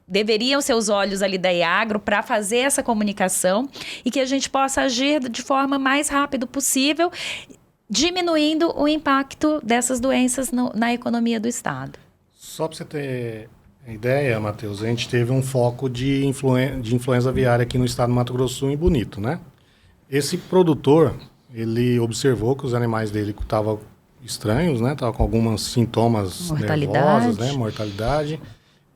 deveriam ser os olhos ali da Iagro para fazer essa comunicação e que a gente possa agir de forma mais rápida possível, diminuindo o impacto dessas doenças na economia do estado. Só para você ter ideia, Matheus, a gente teve um foco de influenza aviária aqui no estado do Mato Grosso do Sul, em Bonito, né? Esse produtor, ele observou que os animais dele estavam estranhos, né? Estavam com alguns sintomas nervosos, né? Mortalidade.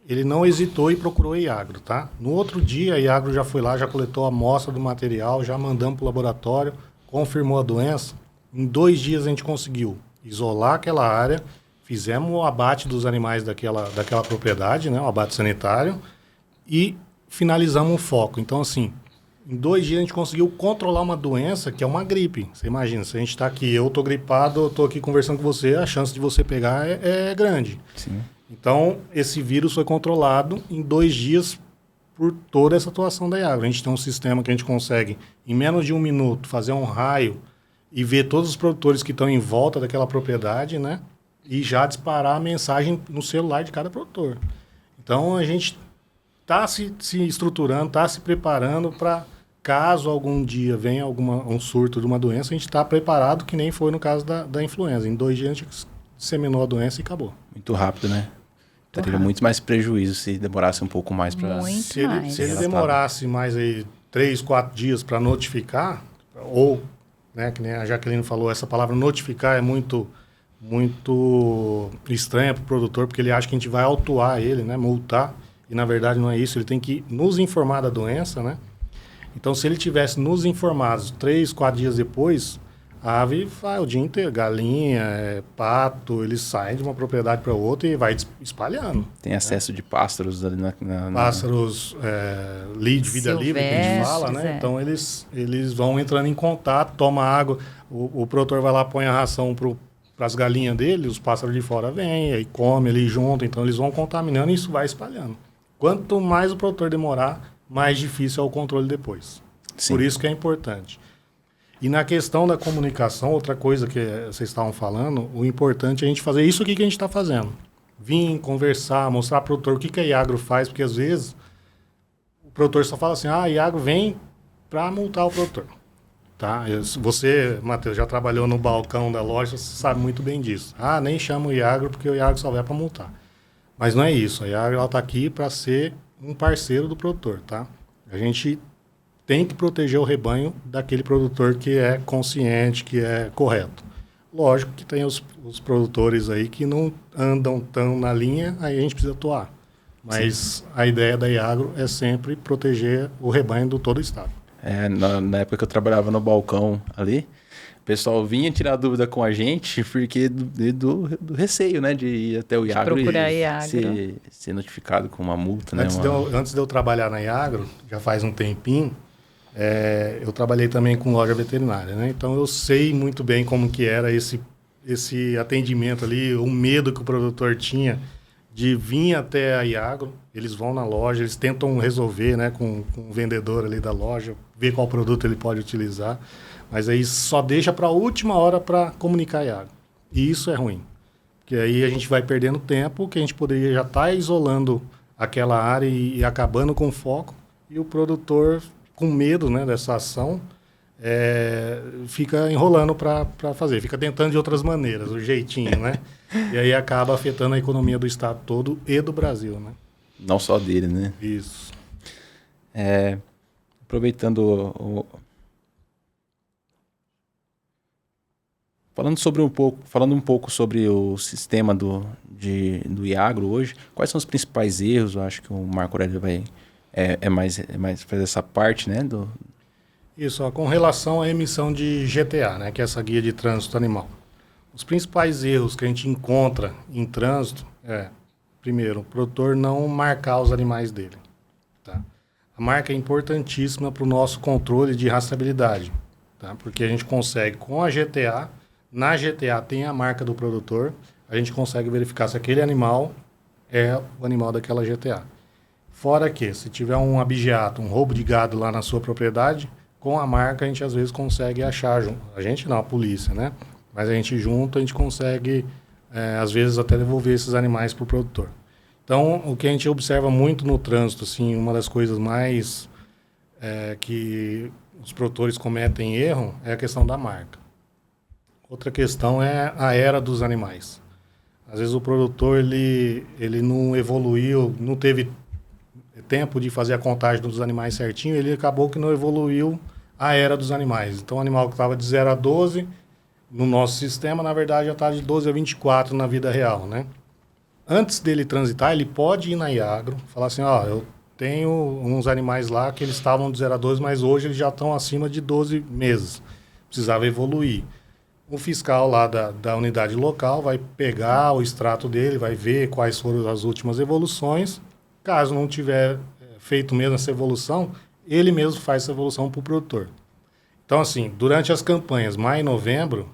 Ele não hesitou e procurou a Iagro, tá? No outro dia, a Iagro já foi lá, já coletou a amostra do material, já mandamos para o laboratório, confirmou a doença. Em 2 dias a gente conseguiu isolar aquela área, fizemos o abate dos animais daquela propriedade, né? O abate sanitário, e finalizamos o foco. Então, assim, em 2 dias a gente conseguiu controlar uma doença que é uma gripe. Você imagina, se a gente está aqui, eu estou gripado, eu estou aqui conversando com você, a chance de você pegar é grande. Sim. Então, esse vírus foi controlado em 2 dias por toda essa atuação da Iagro. A gente tem um sistema que a gente consegue, em menos de 1 minuto, fazer um raio e ver todos os produtores que estão em volta daquela propriedade, né? E já disparar a mensagem no celular de cada produtor. Então, a gente está se estruturando, está se preparando para, caso algum dia venha um surto de uma doença, a gente está preparado, que nem foi no caso da influenza. Em 2 dias a gente disseminou a doença e acabou. Muito rápido, né? Teria muito mais prejuízo se demorasse um pouco mais para... Se ele demorasse mais aí 3, 4 dias para notificar, ou, né, que nem a Jaqueline falou, essa palavra notificar é muito estranha para o produtor, porque ele acha que a gente vai autuar ele, né, multar, e na verdade não é isso, ele tem que nos informar da doença, né? Então, se ele tivesse nos informados 3, 4 dias depois, a ave vai o dia inteiro, galinha, pato, eles saem de uma propriedade para outra e vai espalhando. Tem acesso de pássaros ali na... Pássaros de vida livre, que a gente fala, né? Então, eles vão entrando em contato, toma água, o produtor vai lá, põe a ração para as galinhas dele, os pássaros de fora vêm, aí come ali junto, então eles vão contaminando e isso vai espalhando. Quanto mais o produtor demorar, mais difícil é o controle depois. Sim. Por isso que é importante. E na questão da comunicação, outra coisa que vocês estavam falando, o importante é a gente fazer isso aqui que a gente está fazendo. Vir, conversar, mostrar para o produtor o que a Iagro faz, porque às vezes o produtor só fala assim, a Iagro vem para multar o produtor. Tá? Você, Matheus, já trabalhou no balcão da loja, você sabe muito bem disso. Nem chama o Iagro porque o Iagro só vai para multar. Mas não é isso, a Iagro está aqui para ser um parceiro do produtor. Tá? A gente tem que proteger o rebanho daquele produtor que é consciente, que é correto. Lógico que tem os produtores aí que não andam tão na linha, aí a gente precisa atuar. Mas sim, a ideia da Iagro é sempre proteger o rebanho do todo o estado. Na época que eu trabalhava no balcão ali, o pessoal vinha tirar dúvida com a gente porque do receio, né, de ir até o Iagro e ser notificado com uma multa. Antes de eu trabalhar na Iagro, já faz um tempinho, eu trabalhei também com loja veterinária, né? Então eu sei muito bem como que era esse atendimento ali, o medo que o produtor tinha de vir até a Iagro. Eles vão na loja, eles tentam resolver, né, com o vendedor ali da loja, ver qual produto ele pode utilizar, mas aí só deixa para a última hora para comunicar a Iagro. E isso é ruim, porque aí a gente vai perdendo tempo, que a gente poderia já estar isolando aquela área e acabando com o foco, e o produtor, com medo, né, dessa ação, fica enrolando para fazer, fica tentando de outras maneiras, o jeitinho, né? E aí acaba afetando a economia do estado todo e do Brasil, né? Não só dele, né? Isso. Aproveitando falando um pouco sobre o sistema do Iagro hoje, quais são os principais erros? Eu acho que o Marco Aurélio vai mais fazer essa parte, né? Isso, com relação à emissão de GTA, né? Que é essa guia de trânsito animal. Os principais erros que a gente encontra em trânsito primeiro, o produtor não marcar os animais dele. Tá? A marca é importantíssima para o nosso controle de rastreabilidade, tá? Porque a gente consegue, com a GTA, na GTA tem a marca do produtor, a gente consegue verificar se aquele animal é o animal daquela GTA. Fora que, se tiver um abigeato, um roubo de gado lá na sua propriedade, com a marca a gente às vezes consegue achar, a gente não, a polícia, né? Mas a gente junto, a gente consegue, às vezes, até devolver esses animais para o produtor. Então, o que a gente observa muito no trânsito, assim, uma das coisas mais que os produtores cometem erro é a questão da marca. Outra questão é a era dos animais. Às vezes o produtor ele não evoluiu, não teve tempo de fazer a contagem dos animais certinho, ele acabou que não evoluiu a era dos animais. Então, o animal que estava de 0 a 12, no nosso sistema, na verdade, já está de 12 a 24 na vida real, né? Antes dele transitar, ele pode ir na Iagro, falar assim, ó, eu tenho uns animais lá que eles estavam de 0 a 12, mas hoje eles já estão acima de 12 meses. Precisava evoluir. O fiscal lá da unidade local vai pegar o extrato dele, vai ver quais foram as últimas evoluções. Caso não tiver feito mesmo essa evolução, ele mesmo faz essa evolução para o produtor. Então, assim, durante as campanhas maio e novembro,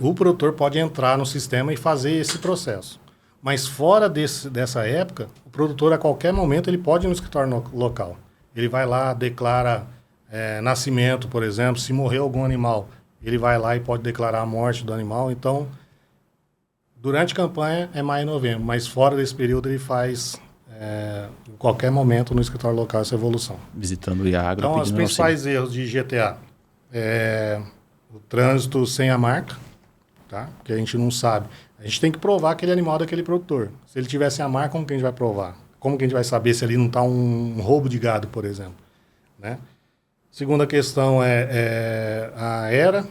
o produtor pode entrar no sistema e fazer esse processo. Mas fora dessa época, o produtor, a qualquer momento, ele pode ir no escritório local. Ele vai lá, declara nascimento, por exemplo, se morreu algum animal, ele vai lá e pode declarar a morte do animal. Então, durante a campanha é maio e novembro, mas fora desse período ele faz, em qualquer momento, no escritório local essa evolução. Visitando o Iagro. Então, os principais erros de GTA o trânsito sem a marca, tá? Porque a gente não sabe. A gente tem que provar aquele animal daquele produtor. Se ele tivesse a marca, como que a gente vai provar? Como que a gente vai saber se ali não está um roubo de gado, por exemplo? Né? Segunda questão é a era,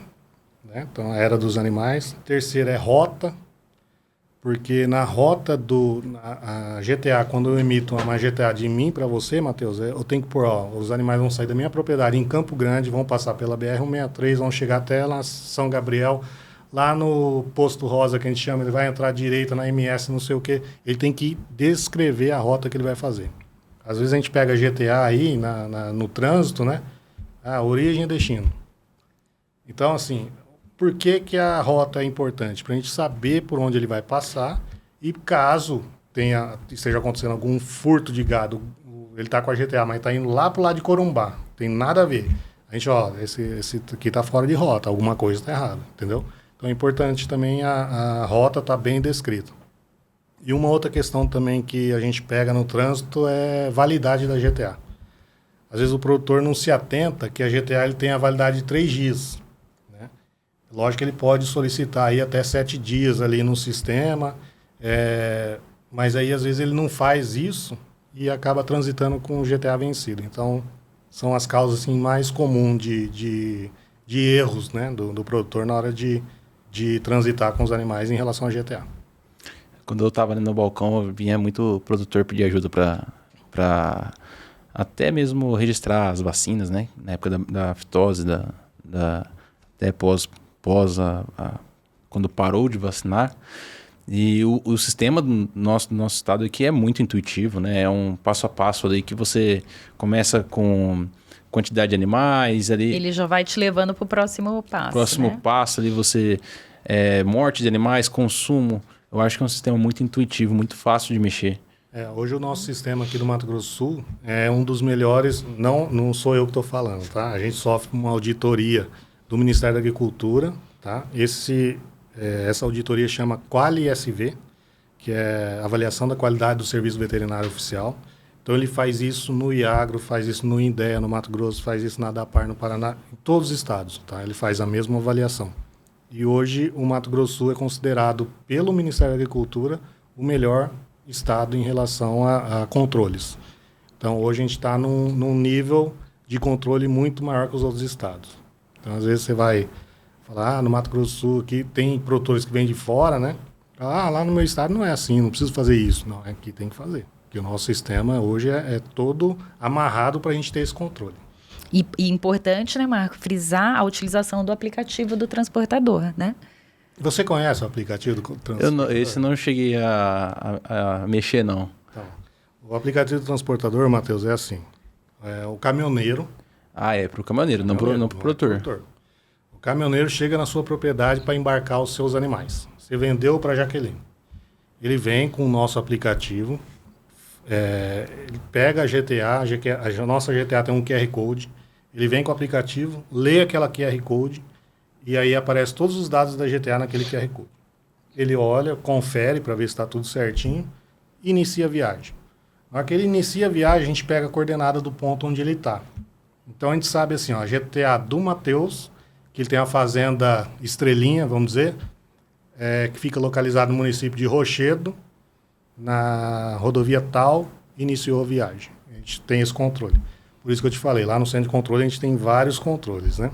né? Então, a era dos animais. Terceira é rota, porque na rota a GTA, quando eu emito uma GTA de mim para você, Matheus, eu tenho que pôr, os animais vão sair da minha propriedade em Campo Grande, vão passar pela BR-163, vão chegar até lá São Gabriel, lá no Posto Rosa, que a gente chama, ele vai entrar à direita na MS, não sei o quê. Ele tem que descrever a rota que ele vai fazer. Às vezes a gente pega GTA aí no trânsito, né? Origem e destino. Então, assim, por que a rota é importante? Para a gente saber por onde ele vai passar e caso esteja acontecendo algum furto de gado, ele está com a GTA, mas está indo lá para o lado de Corumbá, tem nada a ver. A gente, esse aqui está fora de rota, alguma coisa está errada, entendeu? Então é importante também a rota estar bem descrita. E uma outra questão também que a gente pega no trânsito é validade da GTA. Às vezes o produtor não se atenta que a GTA ele tem a validade de 3 dias. Né? Lógico que ele pode solicitar aí até 7 dias ali no sistema, mas aí às vezes ele não faz isso e acaba transitando com o GTA vencido. Então são as causas assim, mais comuns de erros, né, do produtor na hora de transitar com os animais em relação ao GTA. Quando eu estava ali no balcão, vinha muito produtor pedir ajuda para até mesmo registrar as vacinas, né? Na época da fitose, até quando parou de vacinar. E o sistema do nosso estado aqui é muito intuitivo, né? É um passo a passo ali que você começa com quantidade de animais ali. Ele já vai te levando para o próximo passo. Né? Passo ali você morte de animais, consumo. Eu acho que é um sistema muito intuitivo, muito fácil de mexer. Hoje o nosso sistema aqui do Mato Grosso do Sul é um dos melhores, não sou eu que estou falando, tá? A gente sofre uma auditoria do Ministério da Agricultura, tá? Essa auditoria chama QualiSV, que é avaliação da qualidade do serviço veterinário oficial. Então ele faz isso no Iagro, faz isso no INDEA, no Mato Grosso, faz isso na ADAPAR, no Paraná, em todos os estados, tá? Ele faz a mesma avaliação. E hoje o Mato Grosso do Sul é considerado pelo Ministério da Agricultura o melhor estado em relação a controles. Então hoje a gente está num nível de controle muito maior que os outros estados. Então às vezes você vai falar, no Mato Grosso do Sul aqui tem produtores que vêm de fora, né? Lá no meu estado não é assim, não preciso fazer isso. Não, aqui tem que fazer. Porque o nosso sistema hoje é todo amarrado para a gente ter esse controle. E importante, né, Marco, frisar a utilização do aplicativo do transportador, né? Você conhece o aplicativo do transportador? Esse não cheguei a mexer, não. Então, o aplicativo do transportador, Matheus, é assim. O caminhoneiro... é para o caminhoneiro, não para o produtor. O caminhoneiro chega na sua propriedade para embarcar os seus animais. Você vendeu para Jaqueline. Ele vem com o nosso aplicativo, ele pega a GTA, a nossa GTA tem um QR Code, ele vem com o aplicativo, lê aquela QR Code e aí aparece todos os dados da GTA naquele QR Code. Ele olha, confere para ver se está tudo certinho e inicia a viagem. Na hora que ele inicia a viagem, a gente pega a coordenada do ponto onde ele está. Então a gente sabe assim, a GTA do Matheus, que ele tem a fazenda Estrelinha, vamos dizer, que fica localizado no município de Rochedo, na rodovia tal, iniciou a viagem. A gente tem esse controle. Por isso que eu te falei, lá no centro de controle a gente tem vários controles, né?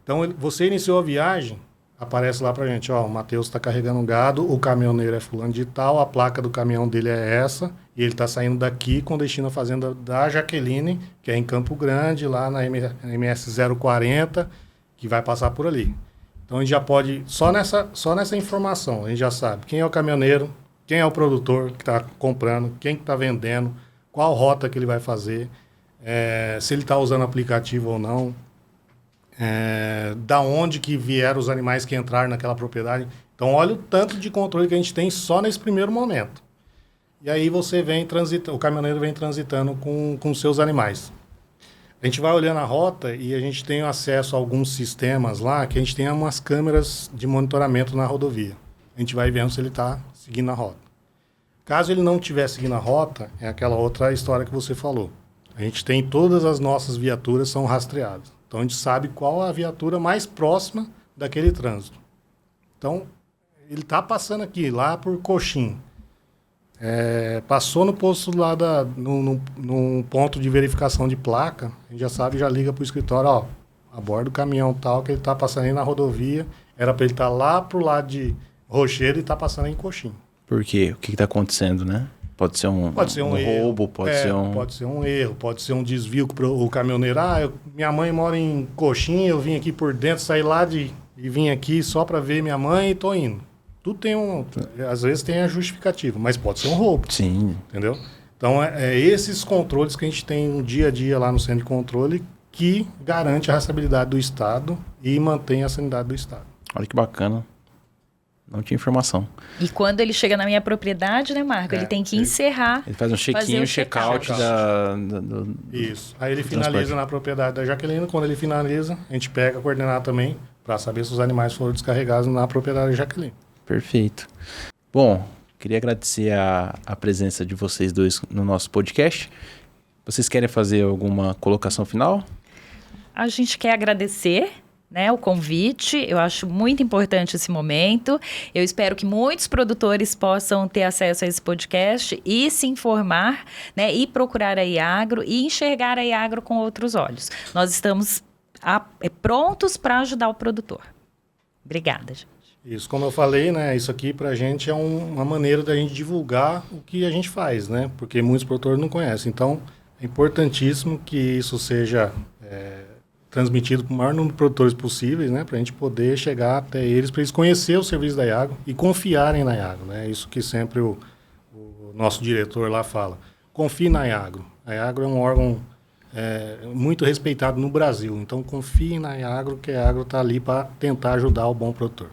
Então, você iniciou a viagem, aparece lá pra gente, ó, o Matheus está carregando gado, o caminhoneiro é fulano de tal, a placa do caminhão dele é essa, e ele está saindo daqui com destino à fazenda da Jaqueline, que é em Campo Grande, lá na MS 040, que vai passar por ali. Então, a gente já pode, só nessa informação, a gente já sabe quem é o caminhoneiro, quem é o produtor que está comprando, quem está vendendo, qual rota que ele vai fazer, se ele está usando aplicativo ou não, da onde que vieram os animais que entraram naquela propriedade. Então, olha o tanto de controle que a gente tem só nesse primeiro momento. E aí você vem transitando, o caminhoneiro vem transitando com seus animais. A gente vai olhando a rota e a gente tem acesso a alguns sistemas lá que a gente tem umas câmeras de monitoramento na rodovia. A gente vai vendo se ele está seguindo a rota. Caso ele não estiver seguindo a rota, é aquela outra história que você falou. A gente tem todas as nossas viaturas são rastreadas. Então, a gente sabe qual a viatura mais próxima daquele trânsito. Então, ele está passando aqui, lá por Coxim. Passou no posto lá, num ponto de verificação de placa, a gente já sabe, já liga para o escritório, ó, aborda o caminhão tal, que ele está passando aí na rodovia, era para ele estar lá pro lado de Rochedo e está passando aí em Coxim. Por quê? O que está acontecendo, né? Pode ser um roubo, pode ser um... Pode ser um erro, pode ser um desvio que o caminhoneiro... minha mãe mora em Coxim, eu vim aqui por dentro, saí lá e vim aqui só para ver minha mãe e tô indo. Tudo tem às vezes tem a justificativa, mas pode ser um roubo. Sim. Entendeu? Então, esses controles que a gente tem no dia a dia lá no centro de controle que garante a rastreabilidade do Estado e mantém a sanidade do Estado. Olha que bacana. Não tinha informação. E quando ele chega na minha propriedade, né, Marco? Ele tem que encerrar. Ele faz um check-in, um check-out do Isso. Aí ele finaliza na propriedade da Jaqueline. Quando ele finaliza, a gente pega a coordenada também para saber se os animais foram descarregados na propriedade da Jaqueline. Perfeito. Bom, queria agradecer a presença de vocês dois no nosso podcast. Vocês querem fazer alguma colocação final? A gente quer agradecer, né, o convite. Eu acho muito importante esse momento. Eu espero que muitos produtores possam ter acesso a esse podcast e se informar, né, e procurar a Iagro e enxergar a Iagro com outros olhos. Nós estamos prontos para ajudar o produtor. Obrigada, gente. Isso, como eu falei, né, isso aqui para a gente é uma maneira da gente divulgar o que a gente faz, né, porque muitos produtores não conhecem. Então, é importantíssimo que isso seja transmitido para o maior número de produtores possíveis, né, para a gente poder chegar até eles, para eles conhecerem o serviço da Iagro e confiarem na Iagro, né, isso que sempre o nosso diretor lá fala. Confie na Iagro. A Iagro é um órgão muito respeitado no Brasil, então confie na Iagro, que a Iagro está ali para tentar ajudar o bom produtor.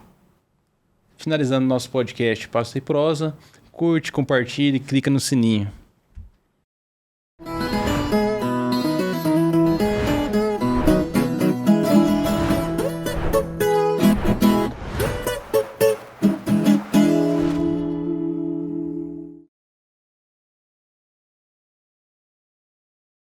Finalizando nosso podcast Pasto e Prosa, curte, compartilhe e clica no sininho.